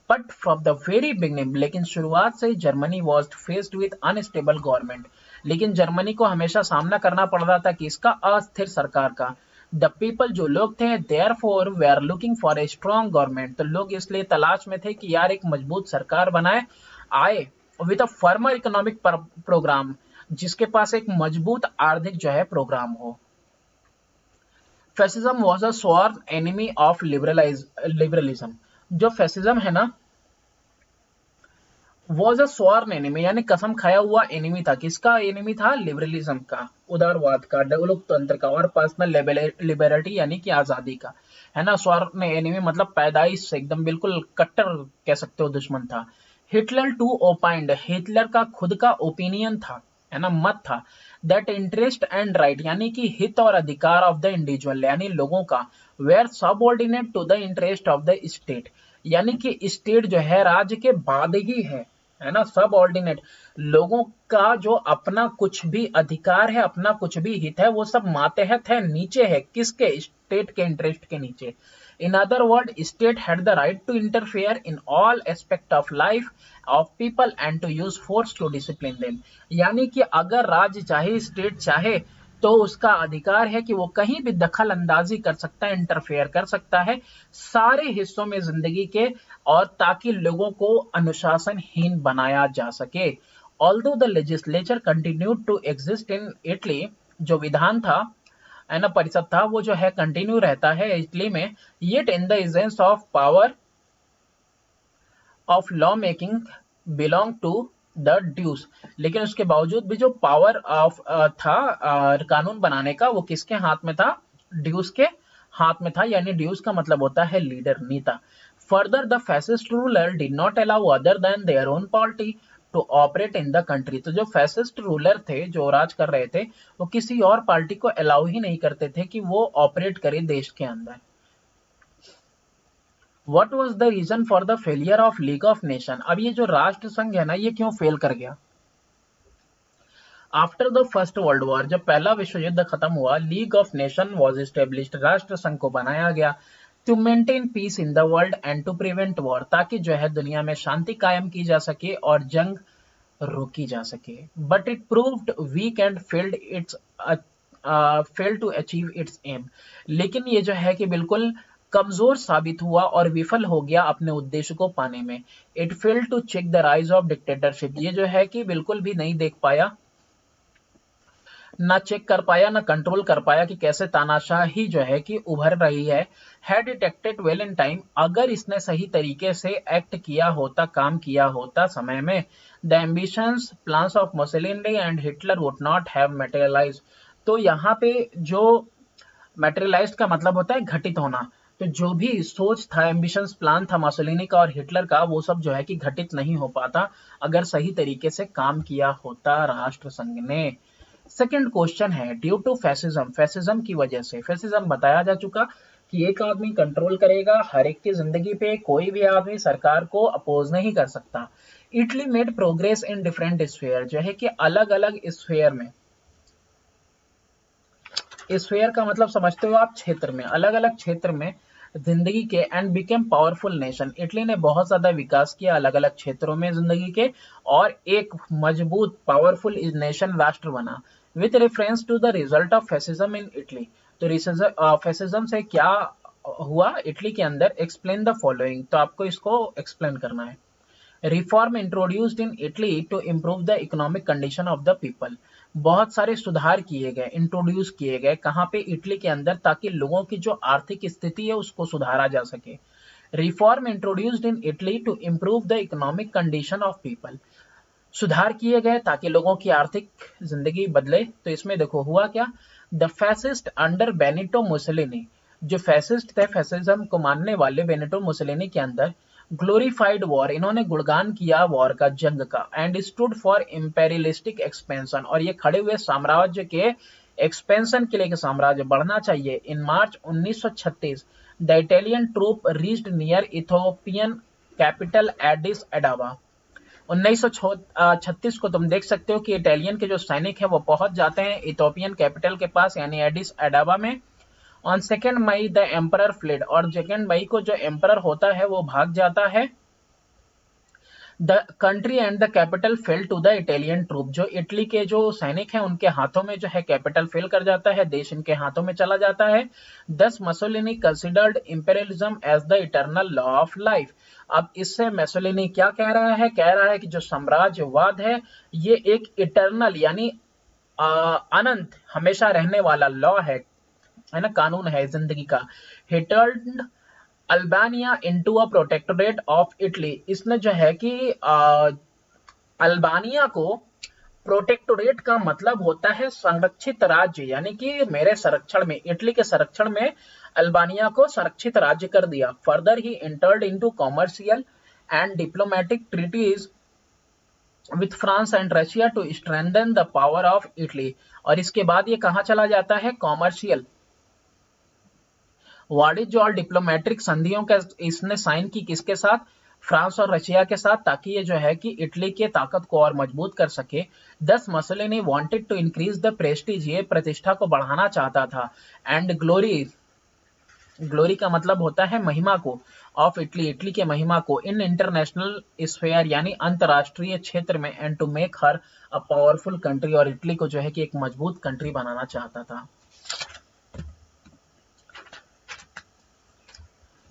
But from the very beginning, लेकिन शुरुआत से Germany was faced with unstable government, लेकिन जर्मनी को हमेशा सामना करना पड़ रहा था कि इसका अस्थिर सरकार का। द पीपल, जो लोग थे, therefore they are looking for a strong government, तो लोग इसलिए तलाश में थे कि यार एक मजबूत सरकार बनाए, आए with a firmer economic programme, जिसके पास एक मजबूत आर्थिक जो है प्रोग्राम हो। Fascism was a sworn enemy of liberalism, जो फैसिज्म है ना, वॉज अ स्वॉर्न एनिमी यानी कसम खाया हुआ एनिमी था। किसका एनिमी था? लिबरलिज्म का, उदारवाद का, लोकतंत्र का, और पर्सनल लिबर्टी यानी कि आजादी का, है ना। स्वॉर्न एनिमी मतलब पैदाइश से एकदम बिल्कुल कट्टर कह सकते हो दुश्मन था। हिटलर टू ओपाइंड, हिटलर का खुद का ओपिनियन था, है ना, मत था, दैट इंटरेस्ट एंड राइट यानी कि हित और अधिकार ऑफ द इंडिविजुअल यानी लोगों का, were subordinate to the interest of the state, यानी कि स्टेट जो है राज्य के बाद ही है ना, सब ऑर्डिनेट, लोगों का जो अपना कुछ भी अधिकार है, अपना कुछ भी हित है, वो सब मातहत है, नीचे है, किसके? स्टेट के इंटरेस्ट के नीचे। In other word, state had the right to interfere in all aspect of life of people and to use force to discipline them, यानी कि अगर राज्य चाहे, स्टेट चाहे, तो उसका अधिकार है कि वो कहीं भी दखल अंदाजी कर सकता है, इंटरफेयर कर सकता है सारे हिस्सों में जिंदगी के, और ताकि लोगों को अनुशासनहीन बनाया जा सके। Although the legislature continued to exist in Italy, जो विधान था, है ना, परिषद था, वो जो है कंटिन्यू रहता है इटली में, yet in the agents of power of law making belong to the Duce, लेकिन उसके बावजूद भी जो पावर ऑफ था कानून बनाने का, वो किसके हाथ में था? ड्यूस के हाथ में था, यानी ड्यूस का मतलब होता है लीडर, नेता। Further the fascist ruler did not allow other than their own party to operate in the country, तो जो फैसिस्ट रूलर थे, जो राज कर रहे थे, वो किसी और पार्टी को अलाउ ही नहीं करते थे कि वो ऑपरेट करे देश के अंदर। What was the reason for the failure of League of Nation? अब ये जो राष्ट्र संघ है ना, ये क्यों फेल कर गया? After the first world war, जब पहला विश्व युद्ध खत्म हुआ, League of Nation was established, राष्ट्र संघ को बनाया गया, to maintain peace in the world and to prevent war, ताकि जो है दुनिया में शांति कायम की जा सके और जंग रोकी जा सके। But it proved weak and failed to achieve its aim, लेकिन ये जो है कि बिल्कुल कमजोर साबित हुआ और विफल हो गया अपने उद्देश्य को पाने में। It failed to check the rise of dictatorship, ये जो है कि बिल्कुल भी नहीं देख पाया, ना चेक कर पाया, ना कंट्रोल कर पाया कि कैसे तानाशाही जो है कि उभर रही है। Had it acted well in time, अगर इसने सही तरीके से एक्ट किया होता, काम किया होता समय में, the ambitions plans of Mussolini and Hitler would not have materialise, तो यहाँ पे जो मटेरियलाइज्ड का मतलब होता है घटित होना, तो जो भी सोच था, एम्बिशंस प्लान था मुसोलिनी का और हिटलर का, वो सब जो है कि घटित नहीं हो पाता अगर सही तरीके से काम किया होता राष्ट्र संघ ने। सेकंड क्वेश्चन है, ड्यू टू फैसिज्म, फैसिज्म की वजह से, फैसिज्म बताया जा चुका कि एक आदमी कंट्रोल करेगा हर एक की जिंदगी पे, कोई भी आदमी सरकार को अपोज नहीं कर सकता। Italy made progress in different sphere, जो है कि अलग अलग स्फेयर में, स्फेयर का मतलब समझते हो आप? क्षेत्र में, अलग अलग क्षेत्र में जिंदगी के, and became powerful nation, Italy ने बहुत ज्यादा विकास किया अलग अलग क्षेत्रों में जिंदगी के, और एक मजबूत पावरफुल नेशन, राष्ट्र बना। With reference to the result of fascism in Italy, तो फैसिज्म से क्या हुआ इटली के अंदर? एक्सप्लेन द फॉलोइंग, तो आपको इसको एक्सप्लेन करना है। Reform introduced in Italy to improve the economic condition of the people, बहुत सारे सुधार किए गए, इंट्रोड्यूस किए गए, कहाँ पे? इटली के अंदर, ताकि लोगों की जो आर्थिक स्थिति है उसको सुधारा जा सके। Reform introduced in Italy to improve the economic condition of people, सुधार किए गए ताकि लोगों की आर्थिक जिंदगी बदले। तो इसमें देखो हुआ क्या, the fascist under Benito Mussolini, जो फैसिस्ट थे, फैसिज्म को मानने वाले बेनिटो मुसोलिनी के अंदर, ग्लोरीफाइड वॉर, इन्होंने गुणगान किया वॉर का, जंग का। And stood for imperialistic expansion, और ये खड़े हुए साम्राज्य के एक्सपेंशन के लिए कि साम्राज्य बढ़ना चाहिए। In March 1936 the Italian troop reached near Ethiopian capital Addis Ababa. 1936 को तुम देख सकते हो कि इटालियन के जो सैनिक हैं वो पहुंच जाते हैं इथोपियन कैपिटल के पास यानी एडिस एडाबा में। On 2 May the emperor fled, और 2 मई को जो एम्परर होता है वो भाग जाता है। The country and the capital fell to the Italian troop, जो इटली के जो सैनिक हैं उनके हाथों में जो है कैपिटल फेल कर जाता है, देश इनके हाथों में चला जाता है। Thus Mussolini considered imperialism as the eternal law of life. अब इससे मेसोलिनी क्या कह रहा है? कह रहा है कि जो साम्राज्यवाद है ये एक इटर्नल यानी अनंत हमेशा रहने वाला लॉ है ना, कानून है जिंदगी का। ही turned Albania into a protectorate of Italy, इसने जो है कि अल्बानिया को, प्रोटेक्टोरेट का मतलब होता है संरक्षित राज्य, यानी कि मेरे संरक्षण में, इटली के संरक्षण में अल्बानिया को संरक्षित राज्य कर दिया। Further he entered into commercial and diplomatic treaties with France and Russia to strengthen the power of Italy, और इसके बाद ये कहां चला जाता है? कॉमर्शियल वाणिज्य और डिप्लोमेटिक संधियों का इसने साइन की, किसके साथ? फ्रांस और रशिया के साथ, ताकि ये जो है कि इटली के ताकत को और मजबूत कर सके। 10 Mussolini wanted to increase the prestige, ये प्रतिष्ठा को बढ़ाना चाहता था। एंड ग्लोरी, ग्लोरी का मतलब होता है महिमा को, ऑफ इटली, इटली के महिमा को, इन इंटरनेशनल स्फेयर यानी अंतरराष्ट्रीय क्षेत्र में। And to make her a powerful country, और इटली को जो है कि एक मजबूत कंट्री बनाना चाहता था।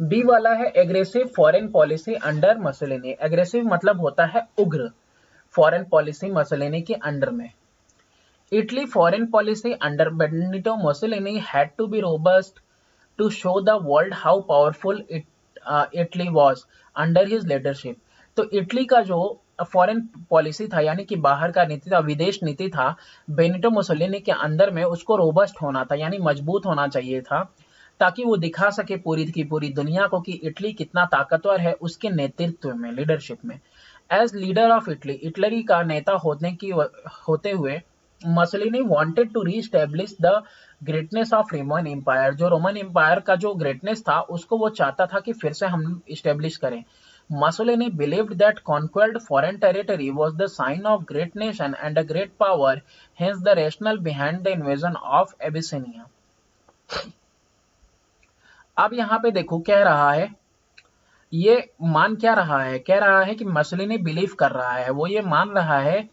बी वाला है aggressive foreign policy under Mussolini. Aggressive मतलब होता है उग्र, फॉरेन पॉलिसी मसोलिनी के अंडर में। Italy foreign policy under Benito Mussolini had to be robust to show the world how powerful Italy was under his leadership. तो Italy का जो foreign policy था यानी कि बाहर का नीति था, विदेश नीति था, बेनिटो मुसोलिनी के अंदर में उसको रोबस्ट होना था यानी मजबूत होना चाहिए था, ताकि वो दिखा सके पूरी की पूरी दुनिया को कि इटली कितना ताकतवर है उसके नेतृत्व में, लीडरशिप में। As leader of Italy, Italy का नेता होते हुए Mussolini wanted to reestablish the greatness of Roman empire, जो रोमन एम्पायर का जो ग्रेटनेस था उसको वो चाहता था कि फिर से हम इस्टेब्लिश करें। Mussolini believed that conquered foreign territory was the sign of great nation and a great power, hence the rationale behind the invasion of Abyssinia. अब यहाँ पे देखो कह रहा है, ये मान क्या रहा है? कह रहा है कि मसलिनी बिलीव कर रहा है, वो ये मान रहा है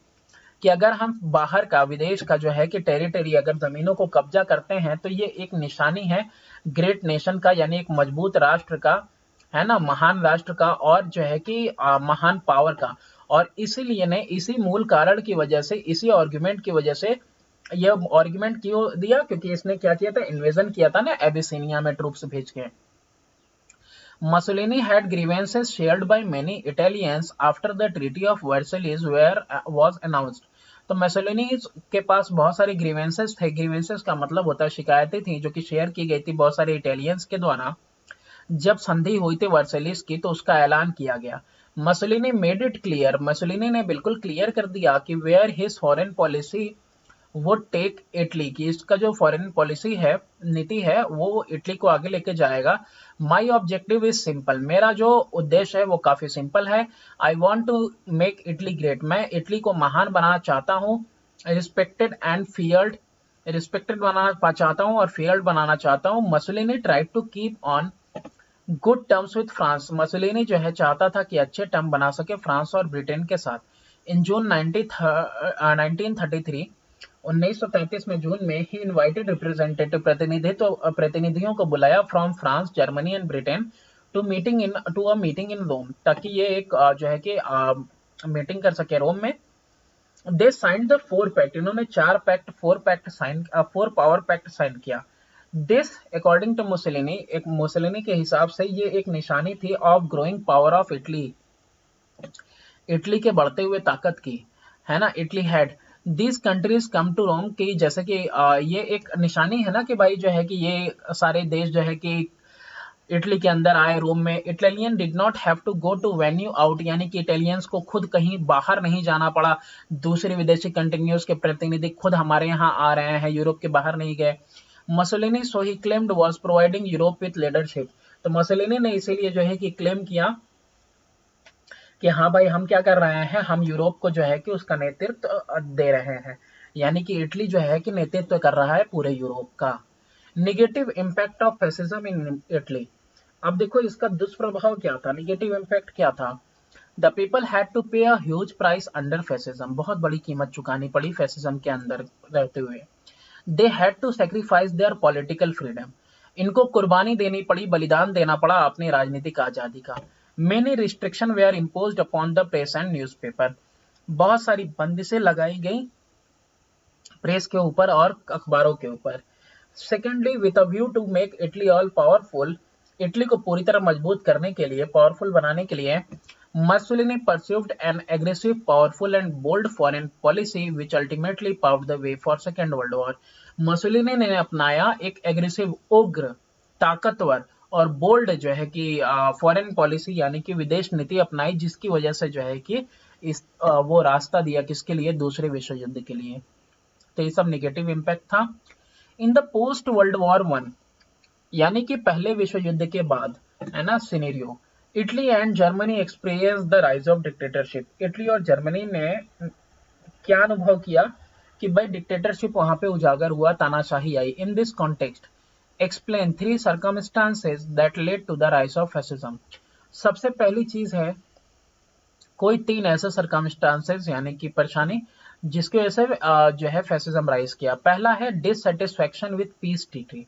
कि अगर हम बाहर का, विदेश का जो है कि टेरिटरी, अगर जमीनों को कब्जा करते हैं तो ये एक निशानी है ग्रेट नेशन का यानी एक मजबूत राष्ट्र का, है ना, महान राष्ट्र का, और जो है कि महान पावर का। और इसीलिए ने इसी मूल कारण की वजह से, इसी आर्गुमेंट की वजह से, ये आर्गुमेंट क्यों दिया? क्योंकि इसने क्या किया था? इन्वेजन किया था ना एबिसिनिया में ट्रूप्स भेज के। Mussolini had grievances shared by many Italians after the Treaty of Versailles was announced. तो मेसोलिनी के पास बहुत सारे ग्रीवेंसेस थे, ग्रीवेंसेस का मतलब होता है शिकायतें थी जो कि शेयर की गई थी बहुत सारे इटालियंस के द्वारा। जब संधि हुई थी वर्सेलिस की तो उसका ऐलान किया गया। मसोलिनी मेड इट क्लियर, मसोलिनी ने बिल्कुल क्लियर कर दिया कि वेयर हिज फॉरेन पॉलिसी वो टेक इटली की, इसका जो फॉरेन पॉलिसी है, नीति है, वो इटली को आगे लेके जाएगा। माई ऑब्जेक्टिव इज सिंपल, मेरा जो उद्देश्य है वो काफी सिंपल है। I want to make Italy great, मैं इटली को महान बनाना चाहता हूँ। रिस्पेक्टेड एंड फियर्ड, रिस्पेक्टेड बनाना चाहता हूँ और फियर्ड बनाना चाहता हूँ। Mussolini tried to keep on good terms with France, Mussolini जो है चाहता था कि अच्छे टर्म बना सके फ्रांस और ब्रिटेन के साथ। इन जून 1933, 1933 में जून में ही इनवाइटेड रिप्रेजेंटेटिव, प्रतिनिधियों को बुलाया from France, Germany and Britain to a meeting in Rome, ताकि ये एक जो है कि मीटिंग कर सके रोम में। दे साइंड द 4 पैक्ट, इन्होंने 4 पैक्ट, 4 पावर पैक्ट साइन किया। दिस अकॉर्डिंग टू मुसोलिनी, एक मुसोलिनी के हिसाब से ये एक निशानी थी of growing power of Italy, Italy के बढ़ते हुए ताकत की, है ना। Italy had these countries come to Rome, की जैसे कि ये एक निशानी है ना कि भाई जो है कि ये सारे देश जो है कि इटली के अंदर आए, रोम में। Italian did not have to go to venue out, यानी कि इटालियंस को खुद कहीं बाहर नहीं जाना पड़ा। दूसरे विदेशी कंट्रीज के प्रतिनिधि खुद हमारे यहाँ आ रहे हैं, यूरोप के बाहर नहीं गए। Mussolini so he claimed was providing Europe with leadership, तो मसोलिनी ने इसीलिए जो है कि क्लेम किया कि हाँ भाई हम क्या कर रहे हैं, हम यूरोप को जो है कि उसका नेतृत्व दे रहे हैं, यानी कि इटली जो है कि नेतृत्व कर रहा है पूरे यूरोप का। Negative impact of fascism in Italy, अब देखो इसका दुष्प्रभाव क्या था, निगेटिव इम्पैक्ट क्या था। द पीपल हैड टू पे a huge price under fascism, बहुत बड़ी कीमत चुकानी पड़ी फैसिज्म के अंदर रहते हुए। They had to sacrifice their political freedom, इनको कुर्बानी देनी पड़ी, बलिदान देना पड़ा अपनी राजनीतिक आजादी का। Many restriction were imposed upon the press and newspaper, बहुत सारी बंदिशें लगाई गई प्रेस के ऊपर और अखबारों के ऊपर। Secondly, with a view to make Italy all powerful, Italy को पूरी तरह मजबूत करने के लिए, पावरफुल बनाने के लिए, Mussolini pursued an aggressive, powerful and bold foreign policy which ultimately paved the way for second world war. Mussolini ने अपनाया एक एग्रेसिव, उग्र, ताकतवर और बोल्ड जो है कि फॉरेन पॉलिसी यानी कि विदेश नीति अपनाई, जिसकी वजह से जो है कि वो रास्ता दिया किसके लिए, दूसरे विश्व युद्ध के लिए। तो ये सब नेगेटिव इम्पैक्ट था। In the post world war one, यानी कि पहले विश्व युद्ध के बाद, है ना, scenario, Italy and Germany experience the rise of dictatorship, Italy और जर्मनी ने क्या अनुभव किया कि भाई डिक्टेटरशिप वहां पे उजागर हुआ, तानाशाही आई। In this context explain three circumstances that led to the rise of fascism, सबसे पहली चीज है कोई तीन ऐसे सर्कमस्टांसेस यानी कि परेशानी जिसकी वजह से जो है फैसिज्म राइज किया। पहला है डिससेटिस्फैक्शन विद पीस ट्रीटी,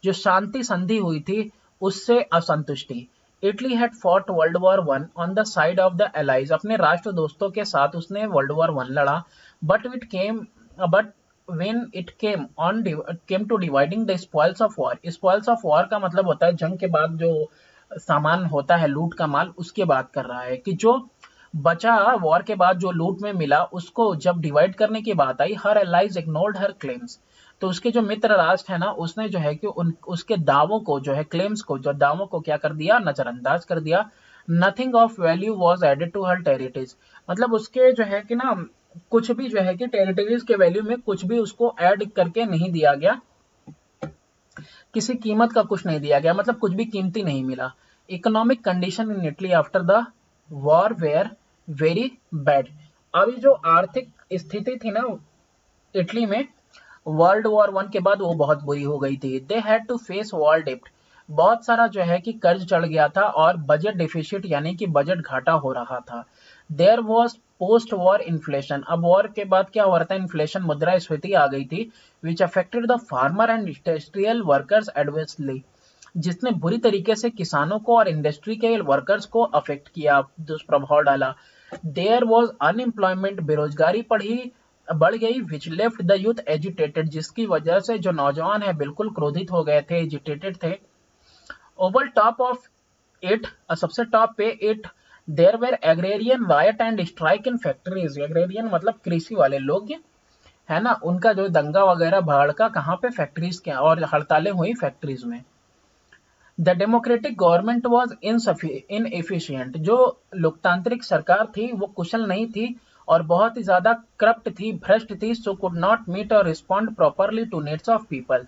जो शांति संधि हुई थी उससे असंतुष्टि। Italy had fought world war one on the side of the allies, अपने राष्ट्र दोस्तों के साथ उसने वर्ल्ड वॉर वन लड़ा। But it came but when it came to dividing the spoils of war, spoils of war का मतलब होता है जंग के बाद जो सामान होता है, लूट का माल, उसके बात कर रहा है कि जो बचा वॉर के बाद जो लूट में मिला, उसको जब डिवाइड करने की बात आई, हर एलाइज इग्नोर्ड हर क्लेम्स, तो उसके जो मित्र राष्ट्र है ना, उसने जो है कि उसके दावों को जो है, क्लेम्स को, जो दावों को क्या कर दिया, नजरअंदाज कर दिया। Nothing of value was added to her territories, मतलब उसके जो है कि ना कुछ भी जो है कि टेरिटरीज के वैल्यू में कुछ भी उसको ऐड करके नहीं दिया गया, किसी कीमत का कुछ नहीं दिया गया, मतलब कुछ भी कीमती नहीं मिला। Economic condition in Italy after the war were very bad, अभी जो आर्थिक स्थिति थी ना इटली में वर्ल्ड वॉर वन के बाद, वो बहुत बुरी हो गई थी। They had to face war डेप्ट, बहुत सारा जो है कि कर्ज चढ़ गया था और बजट डिफिसिट यानी कि बजट घाटा हो रहा था। There was post war inflation, अब वॉर के बाद क्या हो रहा था, इन्फ्लेशन, मुद्रास्फीति आ गई थी, which affected the farmer and industrial workers adversely, जिसने बुरी तरीके से किसानों को और इंडस्ट्री के वर्कर्स को अफेक्ट किया, दुष्प्रभाव डाला। देयर वॉज अनएम्प्लॉयमेंट, बेरोजगारी बढ़ गई, विच लेफ्ट द यूथ एजिटेटेड, जिसकी वजह से जो नौजवान है बिल्कुल क्रोधित हो गए थे, एजिटेटेड थे। ओवर टॉप ऑफ इट, सबसे टॉप पे it, there were agrarian riot and strike in factories, agrarian मतलब कृषि वाले लोग, है ना, उनका जो दंगा वगैरह भड़का कहाँ पे, फैक्ट्रीज के, और हड़तालें हुई फैक्ट्रीज में। The democratic government was inefficient, जो लोकतांत्रिक सरकार थी वो कुशल नहीं थी और बहुत ही ज्यादा करप्ट थी, भ्रष्ट थी। So could not meet or respond properly to needs of people,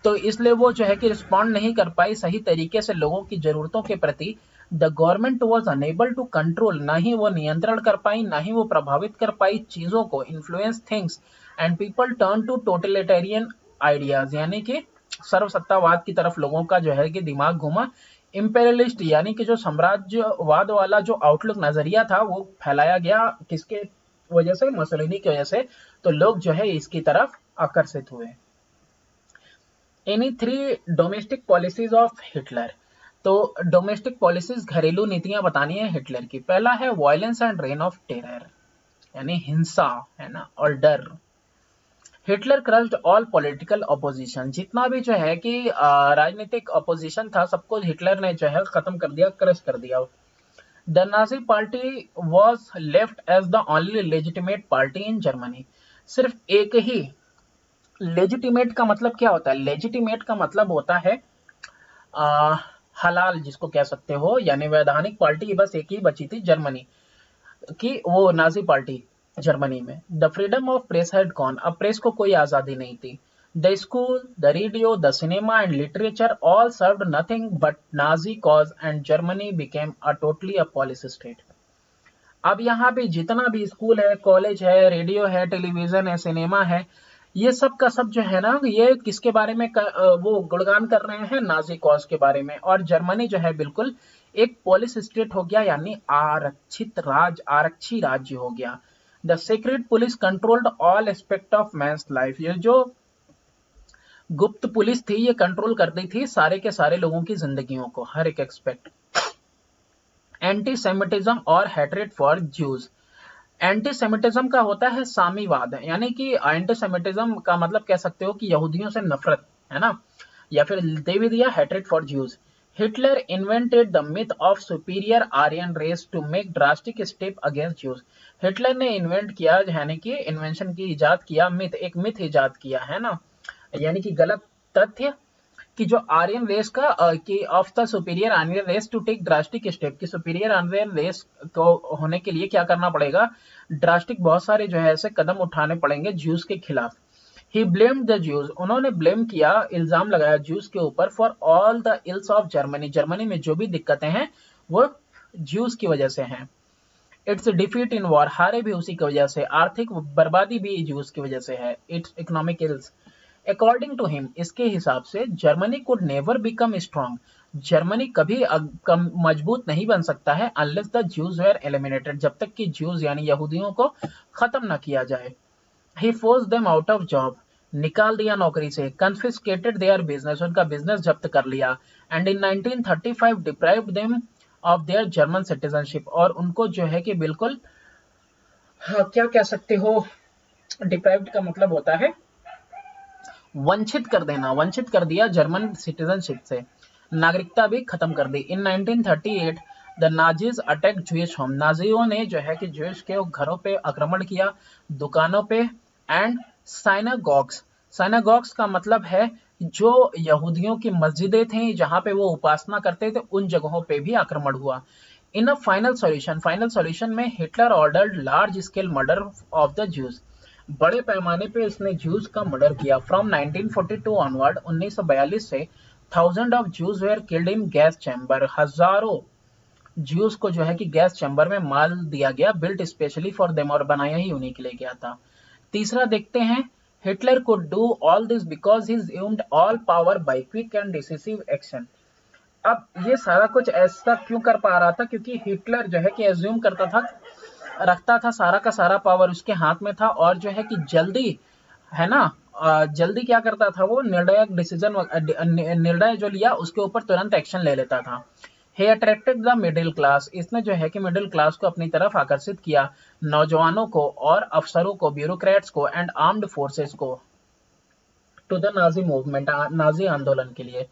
तो इसलिए वो जो है कि रिस्पॉन्ड नहीं कर पाई सही तरीके से लोगों की जरूरतों के प्रति। The government was unable to control, ना ही वो नियंत्रण कर पाई, ना ही वो प्रभावित कर पाई चीजों को, influence things, and people turn to totalitarian ideas, यानी कि सर्वसत्तावाद की तरफ लोगों का जो है कि दिमाग घुमा। इंपेरियलिस्ट यानी कि जो साम्राज्यवाद वाला जो आउटलुक नजरिया था वो फैलाया गया, किसके वजह से, मुसोलिनी की वजह से, तो लोग जो है इसकी तरफ आकर्षित हुए। Any three domestic policies of Hitler, तो डोमेस्टिक पॉलिसीज, घरेलू नीतियां बतानी है हिटलर की। पहला है violence and rain of terror, यानी हिंसा, है ना, और डर। Hitler crushed all political opposition, जितना भी जो है कि राजनीतिक ऑपोजिशन था सबको हिटलर ने जो है खत्म कर दिया, क्रश कर दिया। The Nazi party was left as the only legitimate party in Germany, सिर्फ एक ही लेजिटिमेट का मतलब क्या होता है, लेजिटिमेट का मतलब होता है हलाल जिसको कह सकते हो, यानी वैधानिक पार्टी बस एक ही बची थी जर्मनी की, वो नाजी पार्टी जर्मनी में। The freedom of press had gone, अब प्रेस को कोई आजादी नहीं थी। The school, the radio, the cinema and literature all served nothing but Nazi cause and Germany became a totally a police state. अब यहाँ पे जितना भी स्कूल है, कॉलेज है, रेडियो है, टेलीविजन है, सिनेमा है, ये सब का सब जो है ना, ये किसके बारे में वो गुणगान कर रहे हैं, नाजी कॉज के बारे में। और जर्मनी जो है बिल्कुल एक पॉलिस स्टेट हो गया, यानी आरक्षी राज्य हो गया। The secret police controlled all aspect of man's life, ये जो गुप्त पुलिस थी ये कंट्रोल करती थी सारे के सारे लोगों की जिंदगियों को, हर एक एक्सपेक्ट। एंटीसेमिटिज्म और हेट्रेड फॉर ज्यूज, एंटीसेमिटिज्म का होता है सामीवाद, यानी कि एंटीसेमिटिज्म का मतलब कह सकते हो कि यहूदियों से नफरत, है ना, या फिर दे भी दिया hatred for Jews. Hitler invented the myth of superior Aryan race to make drastic step against Jews, Hitler ने इन्वेंट किया, यानी कि इन्वेंशन की इजाद किया, मिथ इजाद किया, है ना, यानी कि गलत तथ्य कि जो आर्यन रेस का कि of the superior Aryan race to take drastic step, कि सुपीरियर आर्यन रेस को होने के लिए क्या करना पड़ेगा, ड्रास्टिक बहुत सारे जो है ऐसे कदम उठाने पड़ेंगे ज्यूज के खिलाफ। ही ब्लेम्ड द ज्यूज, उन्होंने ब्लेम किया, इल्जाम लगाया ज्यूज के ऊपर, for all the ills of Germany, Germany में जो भी दिक्कतें हैं वो ज्यूज की वजह से हैं। इट्स डिफीट इन वॉर, हारे भी उसी की वजह से, आर्थिक बर्बादी भी ज्यूज की वजह से है, its economic ills. According to him, इसके हिसाब से Germany could never become strong, Germany कभी मजबूत नहीं बन सकता है, unless the Jews were eliminated, जब तक कि ज्यूज यानी यहूदियों को खत्म न किया जाए। He force them out of job, निकाल दिया नौकरी से। कन्फिस्केटेड देयर बिजनेस, उनका बिजनेस जब्त कर लिया। And in 1935 deprived them of their German citizenship, और उनको जो है कि बिल्कुल, हाँ, क्या कह सकते हो, डिप्राइव्ड का मतलब होता है वंचित कर देना, वंचित कर दिया जर्मन सिटीजनशिप से, नागरिकता भी खत्म कर दी। In 1938 the Nazis attack Jewish home, नाजियों ने जो है कि ज्यूइश के घरों पे आक्रमण किया, दुकानों पे। एंड साइनागॉग्स, साइनागॉग्स का मतलब है जो यहूदियों की मस्जिदें थी जहां पे वो उपासना करते थे, उन जगहों पे भी आक्रमण हुआ। इन अ फाइनल सॉल्यूशन में Hitler ordered large scale murder of the Jews, बड़े पैमाने पे इसने ज्यूज का मर्डर किया। फ्रॉम 1942 ऑनवर्ड, 1942 से thousand of Jews where killed in gas chamber, हजारों ज्यूज को जो है कि गैस चैम्बर में मार दिया गया, बिल्ट स्पेशली फॉर देम, और बनाया ही उन्हीं के लिए गया था। तीसरा देखते हैं, Hitler could do all this because he assumed all power bye quick and decisive action. अब ये सारा कुछ ऐसा क्यों कर पा रहा था, क्योंकि हिटलर जो है कि एज्यूम करता था, रखता था सारा का सारा पावर उसके हाथ में था, और जो है कि जल्दी, है ना, जल्दी क्या करता था वो, निर्णायक डिसीजन, निर्णय जो लिया उसके ऊपर तुरंत एक्शन ले लेता था। हे अट्रैक्टेड द मिडिल क्लास, इसने जो है कि मिडिल क्लास को अपनी तरफ आकर्षित किया, नौजवानों को और अफसरों को, ब्यूरोक्रेट्स को एंड आर्म्ड फोर्सेस को, to the Nazi movement, Nazi आंदोलन के लिए।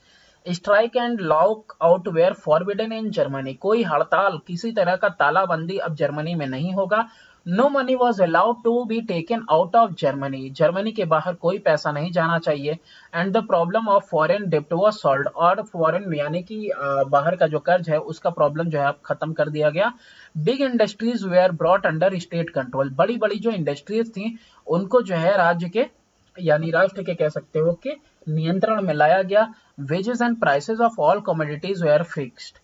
Strike and lock out were forbidden in Germany, कोई हड़ताल, किसी तरह का तालाबंदी अब जर्मनी में नहीं होगा। No money was allowed to be taken out of Germany, Germany के बाहर कोई पैसा नहीं जाना चाहिए। And the problem of foreign डेप्ट वॉज सॉल्व्ड, और फॉरेन यानी कि बाहर का जो कर्ज है उसका प्रॉब्लम जो है अब खत्म कर दिया गया। Big industries were brought under state control, बड़ी बड़ी जो इंडस्ट्रीज थी उनको जो है राज्य के, यानी राष्ट्र के कह सकते हो कि नियंत्रण में लाया गया। Wages and prices of all commodities were fixed,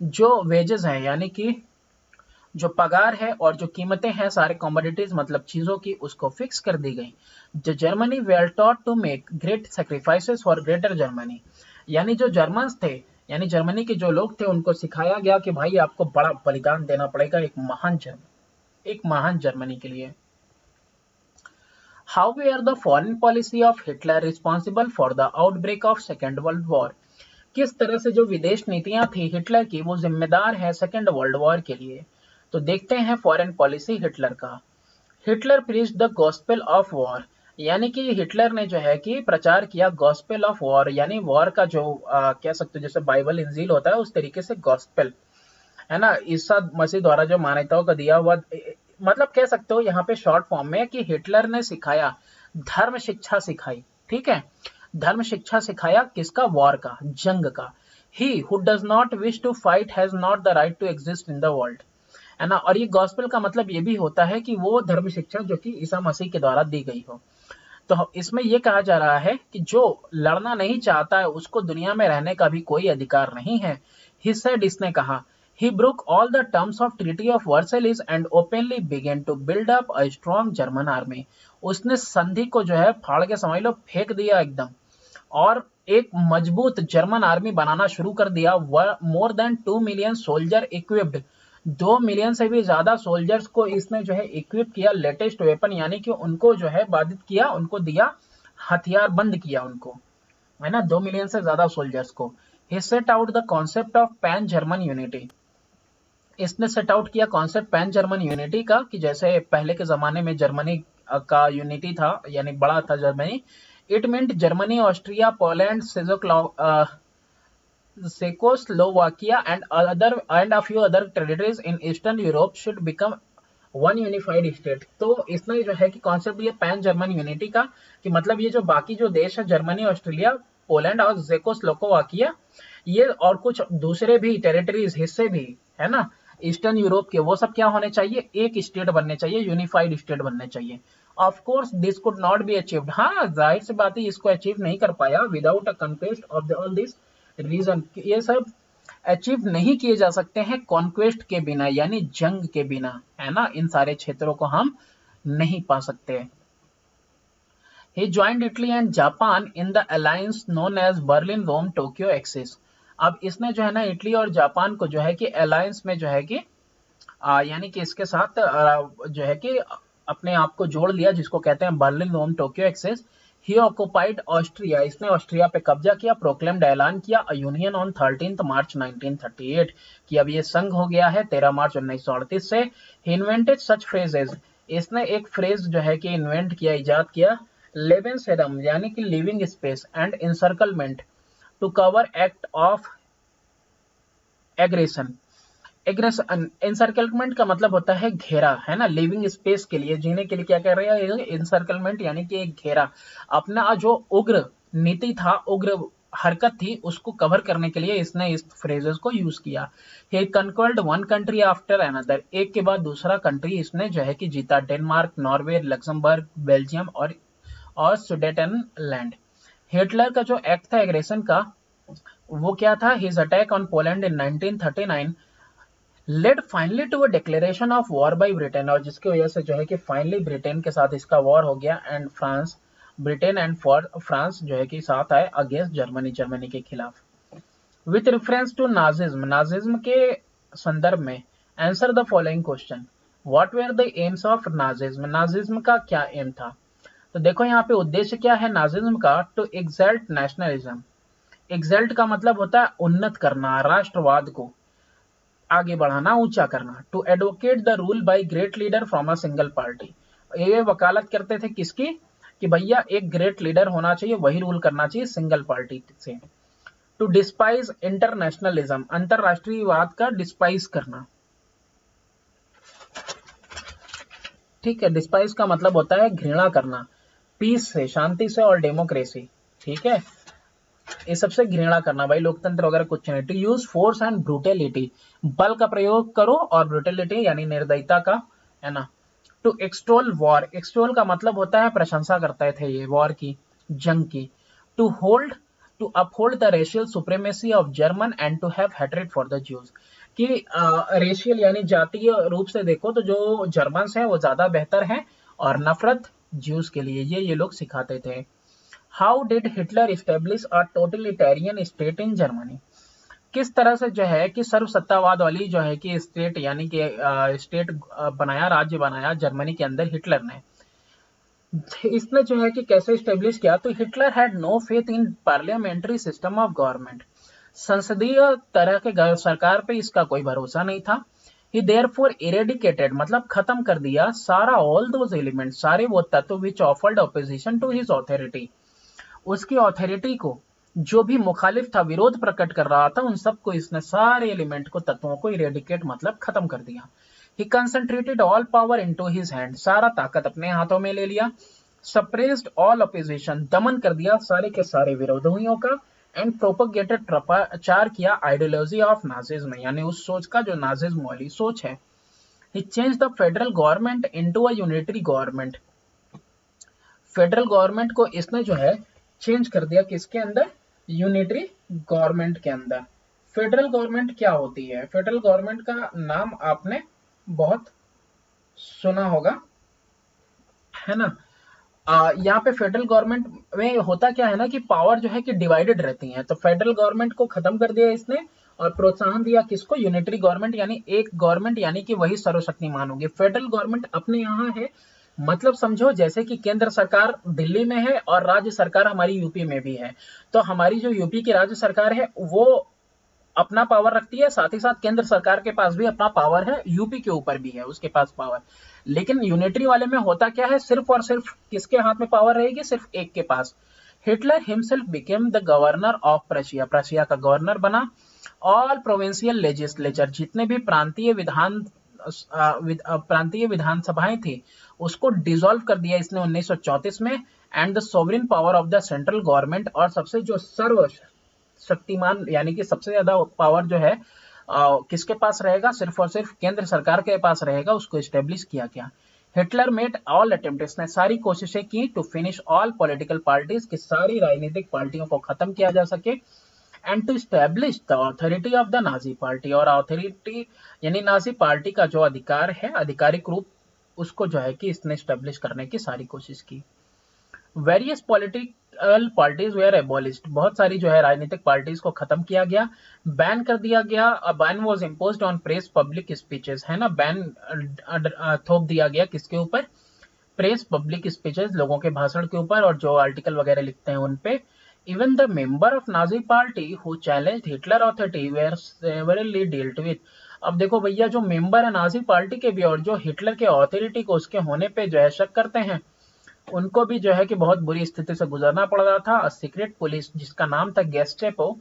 जो वेजेस हैं यानी कि जो पगार है और जो कीमतें हैं सारे कमोडिटीज मतलब चीजों की, उसको फिक्स कर दी गई। जो Germany were taught to make great sacrifices for greater Germany, यानी जो जर्मन्स थे, यानी जर्मनी के जो लोग थे उनको सिखाया गया कि भाई आपको बड़ा बलिदान देना पड़ेगा एक महान जर्मनी के लिए। How were the foreign policy of Hitler responsible for the outbreak of Second World War? किस तरह से जो विदेश नीतियां थी हिटलर की वो जिम्मेदार है सेकेंड वर्ल्ड वॉर के लिए। तो देखते हैं फॉरेन पॉलिसी हिटलर का। Hitler preached the gospel of war, यानी कि हिटलर ने जो है कि प्रचार किया गॉस्पेल ऑफ वॉर, यानी वॉर का जो कह सकते हो जैसे बाइबल इंजील होता है उस तरीके से गॉस्पेल, है ना, ईसा मसीह द्वारा जो मान्यताओं का दिया हुआ, मतलब कह सकते हो यहाँ पे शॉर्ट फॉर्म में कि हिटलर ने सिखाया, धर्म शिक्षा सिखाई, ठीक है, धर्म शिक्षा सिखाया किसका, वॉर का, जंग का। He who does not wish to fight has not the right to exist in the world, है ना। और ये गॉस्पेल का मतलब ये भी होता है कि वो धर्म शिक्षा जो कि ईसा मसीह के द्वारा दी गई हो। तो इसमें ये कहा जा रहा है कि जो लड़ना नहीं चाहता है उसको दुनिया में रहने का भी कोई अधिकार नहीं है। ही सेड, इसने कहा, he broke all the terms of treaty of Versailles and openly began to build up a strong German army. उसने संधि को जो है फाड़ के समझ लो फेंक दिया एकदम, और एक मजबूत जर्मन आर्मी बनाना शुरू कर दिया। More than 2 million soldier equipped, 2 million से भी ज्यादा सोल्जर्स को इसने जो है इक्विप किया लेटेस्ट वेपन, यानी कि उनको जो है बाधित किया, उनको दिया हथियार बंद किया उनको, है ना, 2 मिलियन से ज्यादा सोल्जर्स को। He set out the concept of pan German unity, इसने सेट आउट किया कॉन्सेप्ट पैन जर्मन यूनिटी का, कि जैसे पहले के जमाने में जर्मनी का यूनिटी था, यानी बड़ा था Germany. It meant Germany, Austria, Poland, Czechoslovakia and a few other territories in Eastern Europe should become one unified state। तो इसने जो है कि कॉन्सेप्ट ये पैन जर्मन यूनिटी का, कि मतलब ये जो बाकी जो देश है जर्मनी, ऑस्ट्रेलिया, पोलैंड और जेकोस्लोवाकिया, ये और कुछ दूसरे भी टेरिटरीज, हिस्से भी, है ना, ईस्टर्न यूरोप के, वो सब क्या होने चाहिए, एक स्टेट बनने चाहिए, यूनिफाइड स्टेट बनने चाहिए। Of course this could not be achieved, हाँ जाहिर सी बात है इसको अचीव नहीं कर पाया without a conquest of all this region. ये सब अचीव नहीं किए जा सकते हैं कॉन्क्वेस्ट के बिना, यानी जंग के बिना, है ना, इन सारे क्षेत्रों को हम नहीं पा सकते। He joined Italy and Japan in the alliance known as Berlin Rome Tokyo Axis। अब इसने जो है ना इटली और जापान को जो है कि अलायंस में जो है कि यानी कि इसके साथ जो है कि अपने आप को जोड़ लिया, जिसको कहते हैं बर्लिन रोम टोक्यो एक्सेस। ही ऑक्युपाइड ऑस्ट्रिया, इसने ऑस्ट्रिया पे कब्जा किया। प्रोक्लेम्ड, ऐलान किया, अ यूनियन ऑन 13 मार्च 1938, कि अब ये संघ हो गया है 13 मार्च 1938 से। ही इन्वेंटेड सच फ्रेजेस, इसने एक फ्रेज जो है कि इन्वेंट किया, इजाद किया, लेवेंसेडम यानी कि living space and encirclement to cover act of aggression. Aggression, encirclement का मतलब होता है घेरा, है ना, लिविंग स्पेस के लिए, जीने के लिए क्या कह रहे हैं, इंसर्कलमेंट यानी कि एक घेरा। अपना जो उग्र नीति था, उग्र हरकत थी, उसको कवर करने के लिए इसने इस फ्रेजेस को यूज किया। ही conquered one country after another, एक के बाद दूसरा कंट्री इसने जो है कि जीता। डेनमार्क, नॉर्वे, लग्जमबर्ग, बेल्जियम और सुडेटनलैंड। हिटलर का जो एक्ट था एग्रेशन का, वो क्या था, his attack on Poland in 1939 led finally to a declaration of war by Britain, और जिसकी वजह से जो है कि फाइनली ब्रिटेन के साथ इसका वॉर हो गया, and France, Britain and for France जो है कि साथ आए अगेंस्ट जर्मनी, जर्मनी के खिलाफ। With reference to Nazism, Nazism के संदर्भ में, answer the following question, what were the aims of Nazism, Nazism का क्या एम था। तो देखो यहाँ पे उद्देश्य क्या है नाजिज्म का, टू एक्सल्ट नेशनलिज्म। एक्सल्ट का मतलब होता है उन्नत करना, राष्ट्रवाद को आगे बढ़ाना, ऊंचा करना। To advocate the rule by great leader from a single party, ये वकालत करते थे किसकी, कि भैया एक ग्रेट लीडर होना चाहिए, वही रूल करना चाहिए सिंगल पार्टी से। टू डिस्पाइज इंटरनेशनलिज्म, अंतरराष्ट्रीयवाद का डिस्पाइज करना, ठीक है, डिस्पाइज का मतलब होता है घृणा करना, पीस से, शांति से, और डेमोक्रेसी, ठीक है, ये सबसे घृणा करना, भाई लोकतंत्र वगैरह कुछ नहीं। टू यूज फोर्स एंड ब्रूटेलिटी, बल का प्रयोग करो, और ब्रूटेलिटी यानी निर्दयता का, है ना। टू एक्सटोल वॉर, एक्सटोल का मतलब होता है प्रशंसा करते थे ये वॉर की, जंग की। To hold, to uphold the racial supremacy of German and to have hatred for the Jews, कि रेशियल यानी जातीय रूप से देखो तो जो जर्मन्स हैं वो ज्यादा बेहतर हैं, और नफरत ज्यूज के लिए, ये लोग सिखाते थे। How did Hitler establish a totalitarian state in Germany, किस तरह से जो है कि सर्वसत्तावाद वाली जो है कि स्टेट यानी कि स्टेट बनाया, राज्य बनाया जर्मनी के अंदर हिटलर ने। इसने जो है कि कैसे स्टेब्लिश किया, तो Hitler had no faith in parliamentary system of government, संसदीय तरह के सरकार पे इसका कोई भरोसा नहीं था। ही देयरफॉर इरेडिकेटेड मतलब खत्म कर दिया सारा ऑल दोज एलिमेंट, सारे वो तत्व which offered opposition to his authority, उसकी ऑथोरिटी को जो भी मुखालिफ था, विरोध प्रकट कर रहा था, उन सबको इसने सारे एलिमेंट को, तत्वों को इरेडिकेट मतलब खत्म कर दिया। He concentrated all power into his hand, सारा ताकत अपने हाथों में ले लिया। सप्रेस्ड ऑल ऑपोजिशन, दमन कर दिया सारे के सारे विरोधियों का। एंड प्रोपगेटेड प्रचार किया आइडियोलॉजी ऑफ नाजिज्म, यानी उस सोच का जो नाजिज्म वाली सोच है। He change the federal government into a unitary government, federal government को इसने जो है चेंज कर दिया किसके अंदर, यूनिटरी गवर्नमेंट के अंदर। फेडरल गवर्नमेंट क्या होती है, फेडरल गवर्नमेंट का नाम आपने बहुत सुना होगा, है ना। यहाँ पे फेडरल गवर्नमेंट में होता क्या है ना कि पावर जो है कि डिवाइडेड रहती है, तो फेडरल गवर्नमेंट को खत्म कर दिया इसने और प्रोत्साहन दिया किसको, यूनिटरी गवर्नमेंट, यानी एक गवर्नमेंट, यानी कि वही सर्वशक्तिमान होगी। फेडरल गवर्नमेंट अपने यहाँ है, मतलब समझो जैसे कि केंद्र सरकार दिल्ली में है और राज्य सरकार हमारी यूपी में भी है, तो हमारी जो यूपी की राज्य सरकार है वो अपना पावर रखती है, साथ ही साथ केंद्र सरकार के पास भी अपना पावर है, यूपी के ऊपर भी है उसके पास पावर। लेकिन यूनिटरी वाले में होता क्या है, सिर्फ और सिर्फ किसके हाथ में पावर रहेगी, सिर्फ एक के पास। Hitler himself became the governor of Prussia, Prussia का गवर्नर बना। ऑल प्रोविंशियल लेजिस्लेचर, जितने भी प्रांतीय विधानसभाएं थी उसको डिसॉल्व कर दिया इसने 1934 में। And the sovereign power of the central government, और सबसे जो सर्व शक्तिमान यानी कि सबसे ज्यादा पावर जो है किसके पास रहेगा, सिर्फ और सिर्फ केंद्र सरकार के पास रहेगा, उसको स्टेब्लिश किया गया। हिटलर मेड ऑल अटेम्प्ट, इसने सारी कोशिशें की to finish all political parties, कि सारी राजनीतिक पार्टियों को खत्म किया जा सके। And to establish the authority of the Nazi party, और ऑथोरिटी यानी नाजी पार्टी का जो अधिकार है, आधिकारिक रूप, उसको जो है कि इसने स्टैब्लिश करने की सारी कोशिश की। Various political parties were abolished, बहुत सारी जो है राजनीतिक पार्टीज को खत्म किया गया, बैन कर दिया गया। Ban was imposed on press public speeches, है ना, बैन थोप दिया गया किसके ऊपर, प्रेस पब्लिक स्पीचेस, लोगों के भाषण के ऊपर और जो आर्टिकल वगैरह लिखते हैं उन पे। Even the member of Nazi party who challenged Hitler authority were severely dealt with, अब देखो भैया जो मेंबर है नाजी पार्टी के भी और जो हिटलर के अथॉरिटी को उसके होने पे जो है शक करते हैं, उनको भी जो है कि बहुत बुरी स्थिति से गुजरना पड़ रहा था। सीक्रेट पुलिस जिसका नाम था Gestapo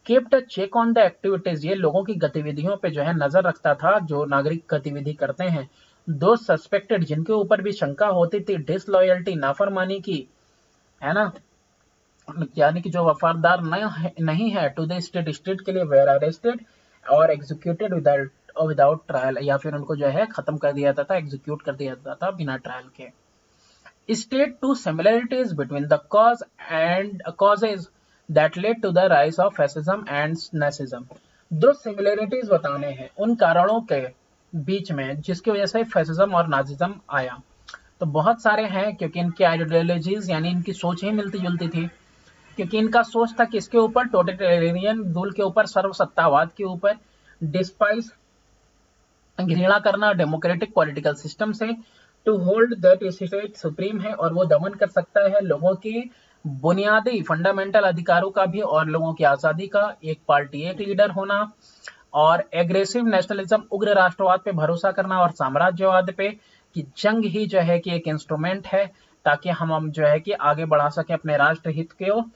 kept a check on the activities, ये लोगों की गतिविधियों पे जो है नजर रखता था जो नागरिक गतिविधि करते हैं। दो सस्पेक्टेड, जिनके ऊपर भी शंका होती थी डिसलॉयल्टी, नाफरमानी की, है ना, यानी कि जो वफादार नहीं है टू द स्टेट, स्टेट के लिए, वेयर अरेस्टेड और एग्जीक्यूटेड विदाउट ट्रायल, या फिर उनको जो है खत्म कर दिया जाता था, एग्जीक्यूट कर दिया जाता था बिना ट्रायल के। State two similarities between the causes that led to the rise of fascism and Nazism, दो सिमिलरिटीज बताने हैं उन कारणों के बीच में जिसकी वजह से फैसिज्म और नाजिज्म आया। तो बहुत सारे हैं, क्योंकि इनकी आइडियोलॉजीज यानी इनकी सोच ही मिलती जुलती थी, क्योंकि इनका सोच था किसके ऊपर, टोटलिटेरियन रूल के ऊपर, सर्वसत्तावाद के ऊपर, डिस्पाइस, घृणा करना डेमोक्रेटिक पॉलिटिकल सिस्टम से, to hold that state supreme है और वो दमन कर सकता है लोगों की बुनियादी फंडामेंटल अधिकारों का भी और लोगों की आजादी का, एक पार्टी एक लीडर होना, और एग्रेसिव नेशनलिज्म, उग्र राष्ट्रवाद पे भरोसा करना और साम्राज्यवाद पे, कि जंग ही जो है कि एक इंस्ट्रूमेंट है ताकि हम जो है कि आगे बढ़ा सके अपने राष्ट्र हित को।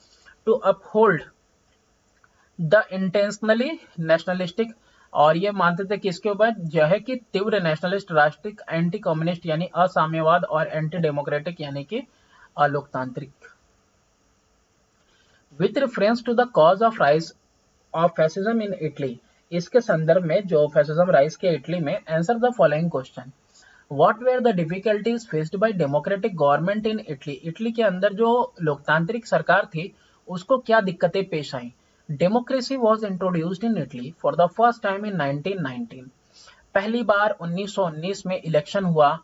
To uphold the intentionally nationalistic, और ये मानते थे कि इसके ऊपर जो है कि तीव्र नेशनलिस्ट, राष्ट्रिक, एंटी कम्युनिस्ट यानी असाम्यवाद, और एंटी डेमोक्रेटिक यानी कि अलोकतांत्रिक। With reference to the cause of rise of fascism in Italy, इसके संदर्भ में जो फैसिज्म राइज के इटली में, answer the following question. What were the difficulties faced by democratic government in Italy, Italy के अंदर जो लोकतांत्रिक सरकार थी उसको क्या दिक्कतें पेश आई। Democracy was introduced in Italy for the first time in 1919, पहली बार 1919 में इलेक्शन हुआ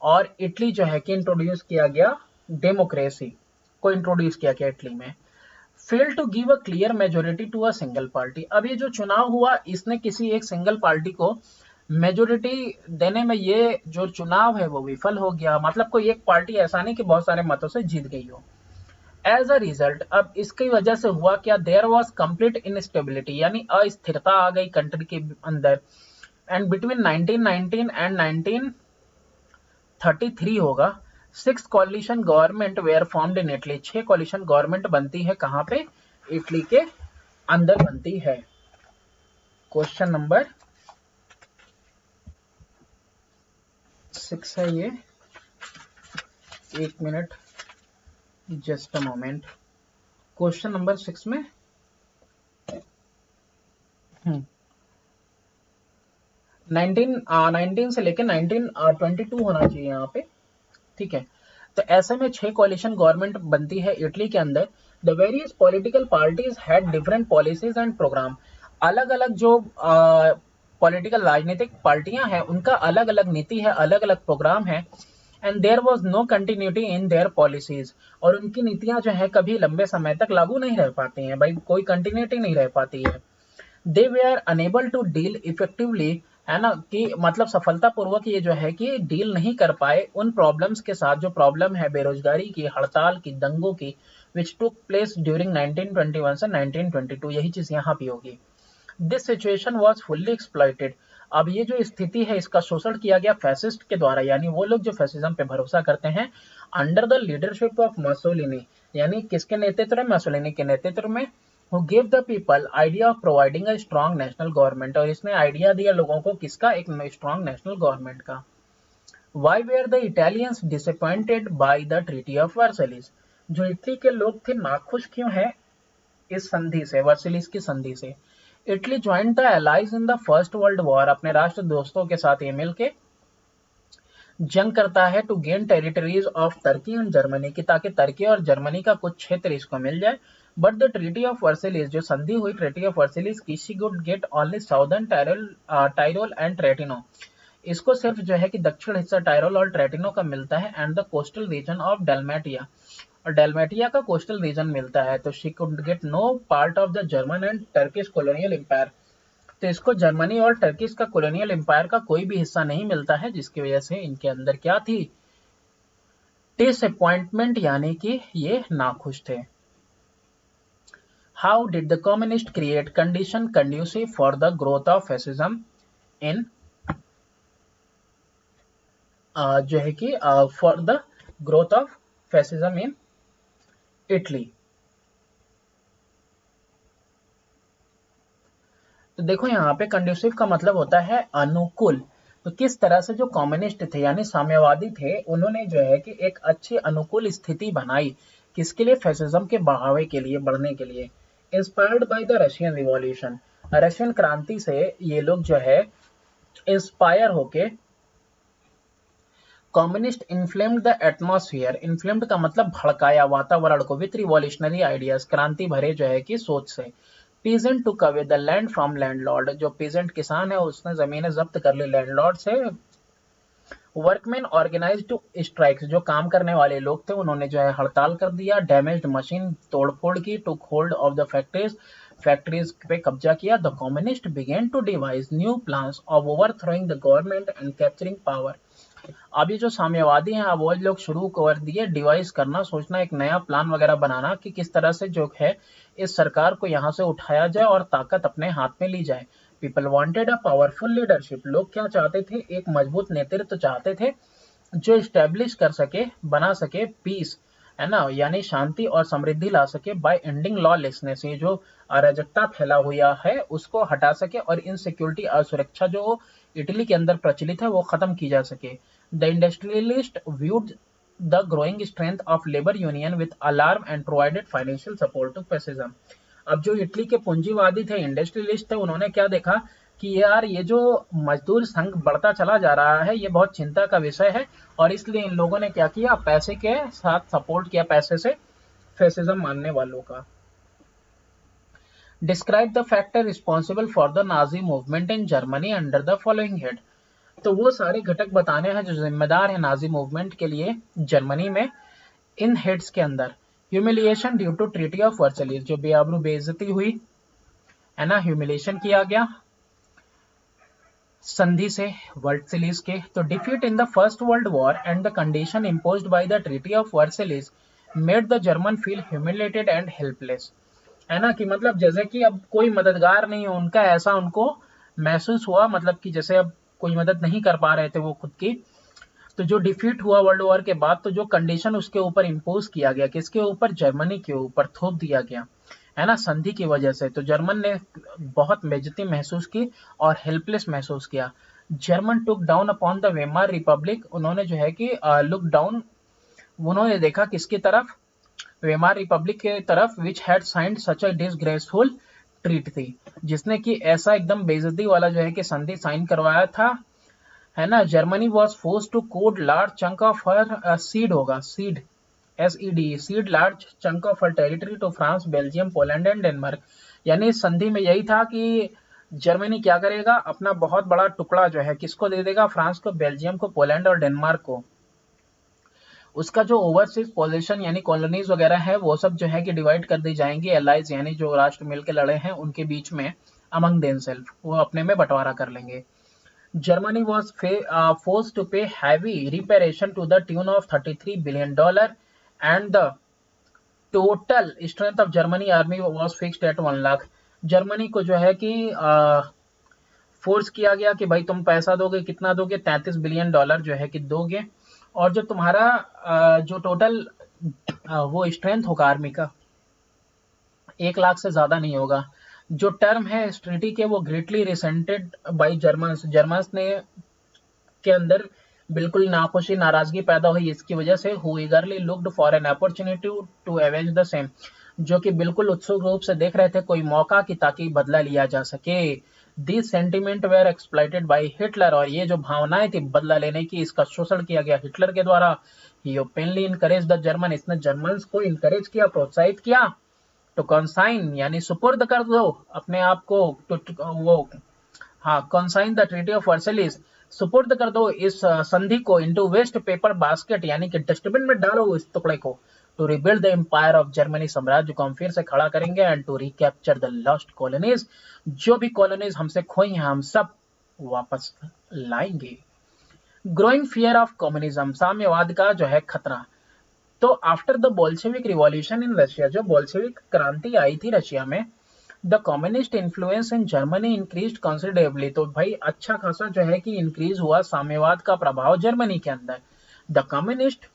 और इटली जो है कि इंट्रोड्यूस किया गया, डेमोक्रेसी को इंट्रोड्यूस किया गया इटली में। Fail to give a clear majority to a single party, अब ये जो चुनाव हुआ इसने किसी एक सिंगल पार्टी को मेजोरिटी देने में, ये जो चुनाव है वो विफल हो गया, मतलब कोई एक पार्टी ऐसा नहीं कि बहुत सारे मतों से जीत गई हो। एज अ रिजल्ट, अब इसकी वजह से हुआ क्या, देयर वॉज कंप्लीट इनस्टेबिलिटी, यानी अस्थिरता आ गई कंट्री के अंदर। एंड बिटवीन 1919 एंड 1933 होगा, 6 coalition government were formed in Italy, 6 coalition government बनती है कहां पे, इटली के अंदर बनती है। क्वेश्चन नंबर 6 है ये, एक minute, just a moment. Question number 6 में 19 से लेकर 1922 होना चाहिए यहाँ पे, ठीक है। तो ऐसे में 6 कोalition गवर्नमेंट बनती है इटली के अंदर। The various political parties had different policies and program. अलग अलग जो पॉलिटिकल राजनीतिक पार्टियां हैं उनका अलग अलग नीति है, अलग अलग प्रोग्राम है। And there was no continuity in their policies, और उनकी नीतियां जो है कभी लंबे समय तक लागू नहीं रह पाती हैं, भाई कोई कंटिन्यूटी नहीं रह पाती है। They were are unable to deal effectively, है ना, कि मतलब सफलतापूर्वक ये जो है कि डील नहीं कर पाए उन प्रॉब्लम्स के साथ, जो प्रॉब्लम है बेरोजगारी की, हड़ताल की, दंगों की, विच टुक प्लेस ड्यूरिंग 1921 से 1922। यही चीज यहाँ भी होगी। This situation was fully exploited. अब ये जो स्थिति है इसका शोषण किया गया फैसिस्ट के द्वारा, यानी वो लोग जो फैसिज्म पे भरोसा करते हैं, अंडर द लीडरशिप ऑफ मसोलिनी, यानी किसके नेतृत्व में, मसोलिनी के नेतृत्व में, who gave the people idea of providing a strong national government, और इसने आइडिया दिया लोगों को किसका, एक स्ट्रॉन्ग नेशनल गवर्नमेंट का। Why were the Italians disappointed by the Treaty of Versailles? जो इटली के लोग थे नाखुश क्यों है इस संधि से, वर्सिलिस की संधि से। Italy joint the allies in the first world war, अपने राष्ट्र दोस्तों के साथ ये मिलके जंग करता है, to gain territories of Turkey and Germany की, ताकि टर्की और जर्मनी का कुछ क्षेत्र इसको मिल जाए। But the treaty of Versailles, जो संधि हुई ट्रीटी ऑफ वर्सिलिस की, she could get only southern Tyrol and Trentino, इसको सिर्फ जो है कि दक्षिण हिस्सा टायरोल और ट्रेटिनो का मिलता है, and the coastal region of Dalmatia, और डेलमेटिया का कोस्टल रीजन मिलता है। तो she could get no part of the German and Turkish colonial empire, तो इसको जर्मनी और टर्किश का कॉलोनियल एम्पायर का कोई भी हिस्सा नहीं मिलता है, जिसकी वजह से इनके अंदर क्या थी, डिसअपॉइंटमेंट, यानी कि ये नाखुश थे। How did the communist create condition conducive for the growth of fascism in, जो है कि for the growth of fascism in Italy. तो देखो यहाँ पे कंड्यूसिव का मतलब होता है अनुकूल। तो किस तरह से जो कम्युनिस्ट थे यानी साम्यवादी थे, उन्होंने जो है कि एक अच्छी अनुकूल स्थिति बनाई, किसके लिए, फैसिज्म के बढ़ावे के लिए, बढ़ने के लिए। Inspired by the Russian revolution, Russian क्रांति से ये लोग जो है इंस्पायर होके, communist inflamed the atmosphere, inflamed का मतलब भड़काया वातावरण को, विथ रिवॉल्यूशनरी आइडियाज, क्रांति भरे जो है कि सोच से। Peasant took away the land from landlord, जो पीजेंट किसान है उसने जमीनें जब्त कर ली लैंडलॉर्ड से। वर्कमैन ऑर्गेनाइज्ड टू स्ट्राइक्स, जो काम करने वाले लोग थे उन्होंने जो है हड़ताल कर दिया। डैमेज्ड मशीन, तोड़फोड़ की। Took hold of the factories, factories पे कब्जा किया। The communist began to devise new plans of overthrowing the government and capturing power. अब ये जो साम्यवादी हैं अब वो लोग शुरू कर दिए डिवाइस करना, सोचना, एक नया प्लान वगैरह बनाना कि किस तरह से जो है इस सरकार को यहाँ से उठाया जाए और ताकत अपने हाथ में ली जाए। People wanted a powerful leadership, लोग क्या चाहते थे, एक मजबूत नेतृत्व चाहते थे जो स्टेब्लिश कर सके, बना सके पीस, है ना, यानी शांति और समृद्धि ला सके, बाय एंडिंग लॉलेसनेस, ये जो अराजकता फैला हुआ है उसको हटा सके, और इनसिक्योरिटी, असुरक्षा जो इटली के अंदर प्रचलित है वो खत्म की जा सके। The industrialist viewed the growing strength of labour union with alarm and provided financial support to fascism. अब जो इटली के पूंजीवादी थे, इंडस्ट्रियलिस्ट थे, उन्होंने क्या देखा कि यार ये जो मजदूर संघ बढ़ता चला जा रहा है ये बहुत चिंता का विषय है, और इसलिए इन लोगों ने क्या किया, पैसे के साथ सपोर्ट किया, पैसे से फैसिज्म मानने वालों का। Describe the factor responsible for the Nazi movement in Germany under the following head, तो वो सारे घटक बताने हैं जो जिम्मेदार है नाजी मूवमेंट के लिए जर्मनी में, इन हेड्स के अंदर। Humiliation due to treaty of Versailles, जो बेआबरू बेइज्जती हुई, है ना, ह्यूमिलिएशन किया गया संधि से, वर्सिलिस के। तो defeat in the first world war and the condition imposed by the treaty of Versailles made the German feel humiliated and helpless, है ना, कि मतलब जैसे कि अब कोई मददगार नहीं है उनका, ऐसा उनको महसूस हुआ, मतलब कि जैसे अब कोई मदद नहीं कर पा रहे थे वो खुद की। तो जो डिफीट हुआ वर्ल्ड वॉर के बाद, तो जो कंडीशन उसके ऊपर इम्पोज किया गया, किसके ऊपर, जर्मनी के ऊपर थोप दिया गया, है ना, संधि की वजह से, तो जर्मन ने बहुत बेइज्जती महसूस की और हेल्पलेस महसूस किया। German took down upon the Weimar Republic, उन्होंने जो है कि लुक डाउन, उन्होंने देखा किसकी तरफ, वेमार रिपब्लिक के तरफ, which had signed such a disgraceful treat थी, जिसने कि ऐसा एकदम बेइज्जती वाला जो है कि संधि साइन करवाया था, है ना। Germany was force to cede large chunk of her cede होगा, cede SED, cede large chunk of her territory to France, Belgium, Poland and Denmark. यानी इस संधि में यही था कि जर्मनी क्या करेगा, अपना बहुत बड़ा टुकड़ा जो है किसको दे देगा, फ्रांस को, बेल्जियम को, पोलैंड और डेनमार्क को। उसका जो ओवरसीज पोजीशन यानी कॉलोनीज वगैरह है वो सब जो है कि डिवाइड कर दी जाएंगी, एलाइज यानी जो राष्ट्र मिलकर लड़े हैं उनके बीच में, अमंग देमसेल्फ, वो अपने में बंटवारा कर लेंगे। Germany was force to pay heavy reparation to the tune of $33 billion and the total strength of Germany army was fixed at 1 lakh. Germany को जो है कि फोर्स किया गया कि भाई तुम पैसा दोगे, कितना दोगे, $33 बिलियन जो है कि दोगे, और जो तुम्हारा जो टोटल वो स्ट्रेंथ होगा आर्मी का 1 लाख से ज्यादा नहीं होगा। जो टर्म है इस ट्रीटी के वो greatly resented by Germans, Germans ने के अंदर बिल्कुल नाखुशी नाराजगी पैदा हुई इसकी वजह से, who eagerly looked for an opportunity to avenge the same, जो कि बिल्कुल उत्सुक रूप से देख रहे थे कोई मौका कि ताकि बदला लिया जा सके। This sentiment were exploited by Hitler, और ये जो भावनाएं थी बदला लेने की, इसका शोषण किया गया हिटलर के द्वारा। ही ओपनली इनकरेज द जर्मन, इसने जर्मन्स को इनकरेज किया, प्रोत्साहित किया, टू कंसाइन यानी सुपुर्द कर दो अपने आप को, वो हाँ consign the treaty of Versailles, सुपुर्द कर दो इस संधि को, इनटू वेस्ट पेपर बास्केट यानी कि डस्टबिन में डालो इस टुकड़े को, to rebuild the empire of Germany, साम्राज्य को हम फिर से खड़ा करेंगे, and to recapture the lost colonies, जो भी कॉलोनीज हमसे खोई हैं हम सब वापस लाएंगे। ग्रोइंग फियर ऑफ कम्युनिज्म, साम्यवाद का जो है खतरा। तो after the Bolshevik revolution in Russia, जो बोल्शेविक क्रांति आई थी रशिया में, the communist influence in Germany increase considerably, तो भाई अच्छा खासा जो है कि इंक्रीज हुआ साम्यवाद का प्रभाव जर्मनी के अंदर। The communist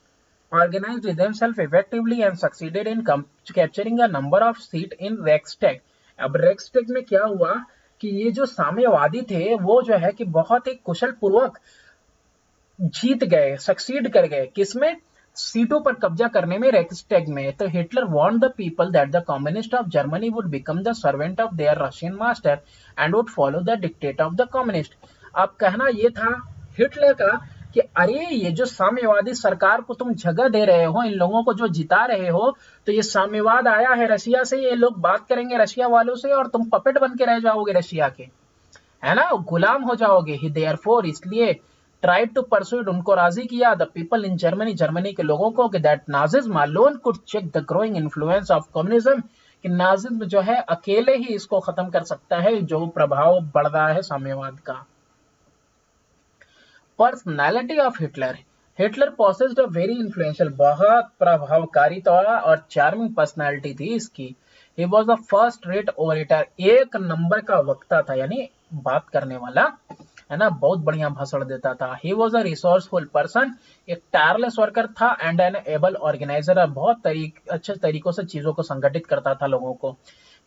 organized themselves effectively and succeeded in capturing a number of seat in Reichstag। अब रेक्सटैग में क्या हुआ कि ये जो साम्यवादी थे वो जो है कि बहुत ही कुशल पूर्वक जीत गए, सक्सीड कर गए, किसमें, सीटों पर कब्जा करने में, रेक्सटैग में। तो Hitler warned the people that the communist of Germany would become the servant of their Russian master and would follow the dictate of the communist. अब कहना ये था हिटलर का कि अरे ये जो साम्यवादी सरकार को तुम जगह दे रहे हो, इन लोगों को जो जिता रहे हो, तो ये साम्यवाद आया है रशिया से, ये लोग बात करेंगे रशिया वालों से और तुम पपेट बन के रह जाओगे रशिया के, है ना, गुलाम हो जाओगे ही। देयरफॉर, इसलिए ट्राइड टू परसुएड, उनको राजी किया, the people in Germany, Germany के लोगों को, कि that Nazism alone could check the growing influence of communism, कि नाजिज्म जो है अकेले ही इसको खत्म कर सकता है जो प्रभाव बढ़ रहा है साम्यवाद का। Personality of Hitler, Hitler possessed a very influential, बहुत प्रभावकारी और चार्मिंग पर्सनैलिटी थी इसकी। He was a first rate orator, एक नंबर का वक्ता था, यानी बात करने वाला, है ना, बहुत बढ़िया भाषण देता था। ही वॉज अ रिसोर्सफुल पर्सन, एक टायरलेस वर्कर था, एंड एन एबल ऑर्गेनाइजर, बहुत अच्छे तरीकों से चीजों को संगठित करता था लोगों को।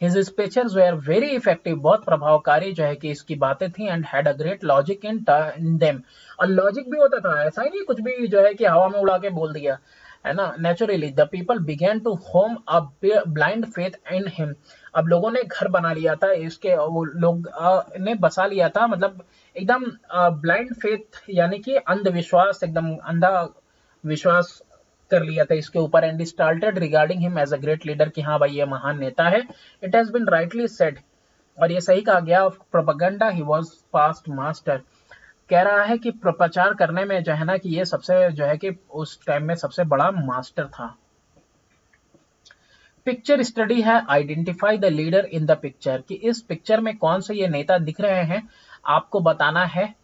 His speeches were very effective, बहुत प्रभावकारी जो है कि इसकी बातें थी, and had a great logic in them, और लॉजिक भी होता था, ऐसा ही नहीं कुछ भी जो है कि हवा में उड़ा के बोल दिया, है ना। Naturally the people began to home a blind faith in him, अब लोगों ने घर बना लिया था इसके, वो लोग ने बसा लिया था, मतलब एकदम ब्लाइंड फेथ यानी कि अंधविश्वास, एकदम अंधा विश्वास कर लिया था इसके ऊपर। And started regarding him as a great leader, कि हाँ भाई ये महान नेता है। It has been rightly said, और ये सही कहा गया, of propaganda he was past master, कह रहा है कि प्रचार करने में जो है ना कि ये सबसे जो है कि उस टाइम में सबसे बड़ा मास्टर था। पिक्चर स्टडी है, identify the leader in the picture, कि इस पिक्चर में कौन से ये नेता दिख रहे हैं आपको बताना है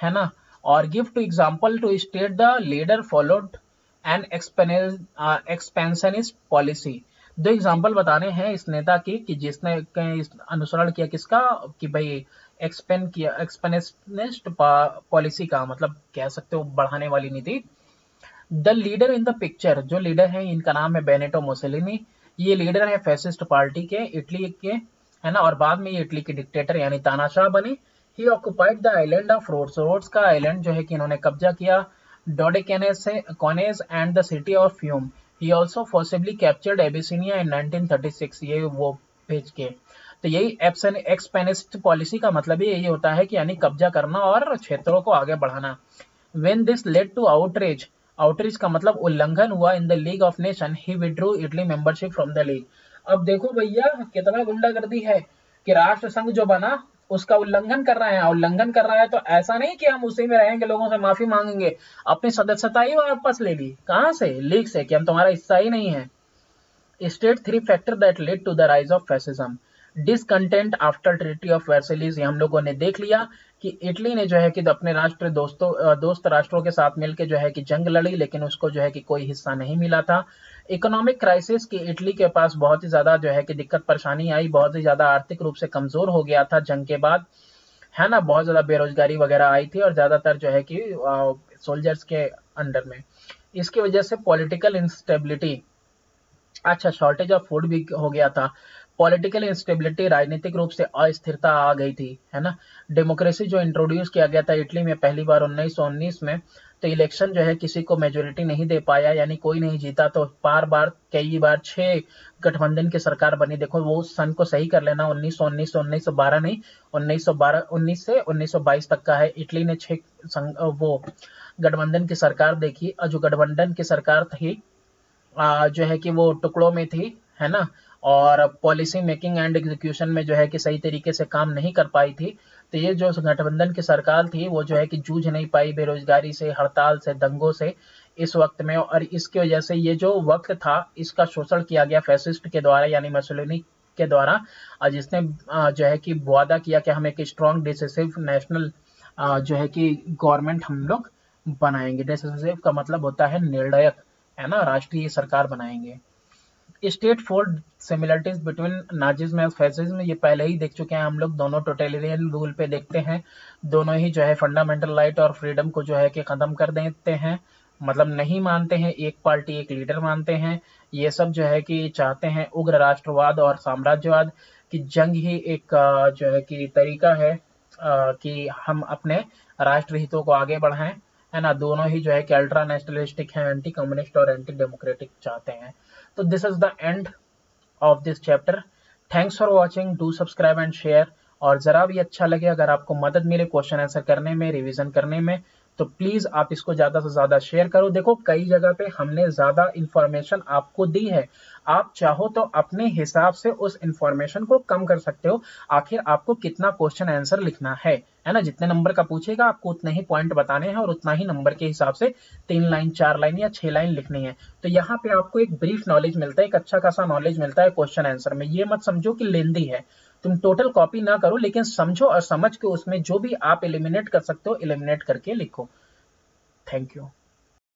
ना। और give two example to state the leader followed an expansionist policy, दो एग्जांपल बताने हैं इस नेता की कि जिसने अनुसरण किया किसका, कि भाई एक्सपेंशनिस्ट पॉलिसी का, मतलब कह सकते हो बढ़ाने वाली नीति। The leader in the picture, जो लीडर है इनका नाम है बेनेटो मुसोलिनी, ये लीडर है फैसिस्ट पार्टी के, इटली के, है ना, और बाद में ये इटली के डिक्टेटर यानी तानाशाह बने। He occupied the island of Rhodes, Rhodes का आइलैंड जो है कि इन्होंने कब्जा किया, Dodecanese and the city of Fiume. He also forcibly captured Abyssinia in 1936, ये वो भेज के। तो यही एक्सपेनिस्ट पॉलिसी का मतलब ही यही होता है कि यानी कब्जा करना और क्षेत्रों को आगे बढ़ाना। When this led to outrage, outrage का मतलब उल्लंघन हुआ in the League of Nations, he withdrew Italy membership from the league। अब देखो भैया कितना गुंडागर्दी है कि राष्ट्र संघ जो बना उसका उल्लंघन कर रहा है, उल्लंघन कर रहा है तो ऐसा नहीं कि हम उसी में रहेंगे, लोगों से माफी मांगेंगे, अपनी सदस्यता ही वापस ले ली। कहां से? लीग से, कि हम तुम्हारा हिस्सा ही नहीं है। State three factor that led to the rise of fascism। Discontent after treaty of Versailles, ये हम लोगों ने देख लिया कि इटली ने जो है कि अपने दोस्त राष्ट्रों के साथ मिलकर जो है कि जंग लड़ी, लेकिन उसको जो है कि कोई हिस्सा नहीं मिला था। इकोनॉमिक क्राइसिस की इटली के पास बहुत ही ज्यादा जो है कि दिक्कत परेशानी आई, बहुत ही ज्यादा आर्थिक रूप से कमजोर हो गया था जंग के बाद, है ना। बहुत ज्यादा बेरोजगारी वगैरह आई थी और ज्यादातर जो है कि सोल्जर्स के अंडर में। इसकी वजह से पॉलिटिकल इंस्टेबिलिटी, अच्छा, शॉर्टेज ऑफ फूड भी हो गया था। पॉलिटिकल इंस्टेबिलिटी, राजनीतिक रूप से अस्थिरता आ गई थी, है ना। डेमोक्रेसी जो इंट्रोड्यूस किया गया था इटली में पहली बार 1919 में, तो इलेक्शन जो है किसी को मेजोरिटी नहीं दे पाया, यानी कोई नहीं जीता, तो बार कई बार 6 गठबंधन की सरकार बनी। देखो वो सन को सही कर लेना, 1919 से 1912 नहीं, 19 से 1922 तक का है। इटली ने 6 वो गठबंधन की सरकार देखी, और जो गठबंधन की सरकार थी जो है कि वो टुकड़ों में थी, है ना, और पॉलिसी मेकिंग एंड एग्जीक्यूशन में जो है कि सही तरीके से काम नहीं कर पाई थी। तो ये जो गठबंधन की सरकार थी वो जो है कि जूझ नहीं पाई बेरोजगारी से, हड़ताल से, दंगों से इस वक्त में, और इसकी वजह से ये जो वक्त था इसका शोषण किया गया फैसिस्ट के द्वारा, यानी मुसोलिनी के द्वारा, जिसने जो है कि वादा किया कि हम एक स्ट्रॉन्ग डिसिसिव नेशनल जो है कि गवर्नमेंट हम लोग बनाएंगे। डिसिसिव का मतलब होता है निर्णायक, है ना, राष्ट्रीय सरकार बनाएंगे। State Ford similarities between Nazism और फैसिज्म, ये पहले ही देख चुके हैं हम लोग, दोनों टोटलिटेरियन रूल पे देखते हैं, दोनों ही जो है फंडामेंटल राइट और फ्रीडम को जो है कि खत्म कर देते हैं, मतलब नहीं मानते हैं, एक पार्टी एक लीडर मानते हैं। ये सब जो है कि चाहते हैं उग्र राष्ट्रवाद और साम्राज्यवाद की जंग ही एक जो है कि तरीका है कि हम अपने राष्ट्र हितों को आगे बढ़ाएं, है ना। दोनों ही जो है कि अल्ट्रा नेशनलिस्टिक है, एंटी कम्युनिस्ट और एंटी डेमोक्रेटिक चाहते हैं। तो this is the end of this chapter. Thanks for watching, do subscribe and share. और जरा भी अच्छा लगे, अगर आपको मदद मिले क्वेश्चन आंसर करने में, रिवीजन करने में, तो प्लीज आप इसको ज्यादा से ज्यादा शेयर करो। देखो कई जगह पे हमने ज्यादा इंफॉर्मेशन आपको दी है, आप चाहो तो अपने हिसाब से उस इंफॉर्मेशन को कम कर सकते हो। आखिर आपको कितना क्वेश्चन आंसर लिखना है ना, जितने नंबर का पूछेगा आपको उतने ही पॉइंट बताने हैं और उतना ही नंबर के हिसाब से 3 लाइन 4 लाइन या 6 लाइन लिखनी है। तो यहाँ पे आपको एक ब्रीफ नॉलेज मिलता है, एक अच्छा खासा नॉलेज मिलता है क्वेश्चन आंसर में। ये मत समझो कि लेंदी है, तुम टोटल कॉपी ना करो, लेकिन समझो और समझ के उसमें जो भी आप एलिमिनेट कर सकते हो एलिमिनेट करके लिखो। Thank you.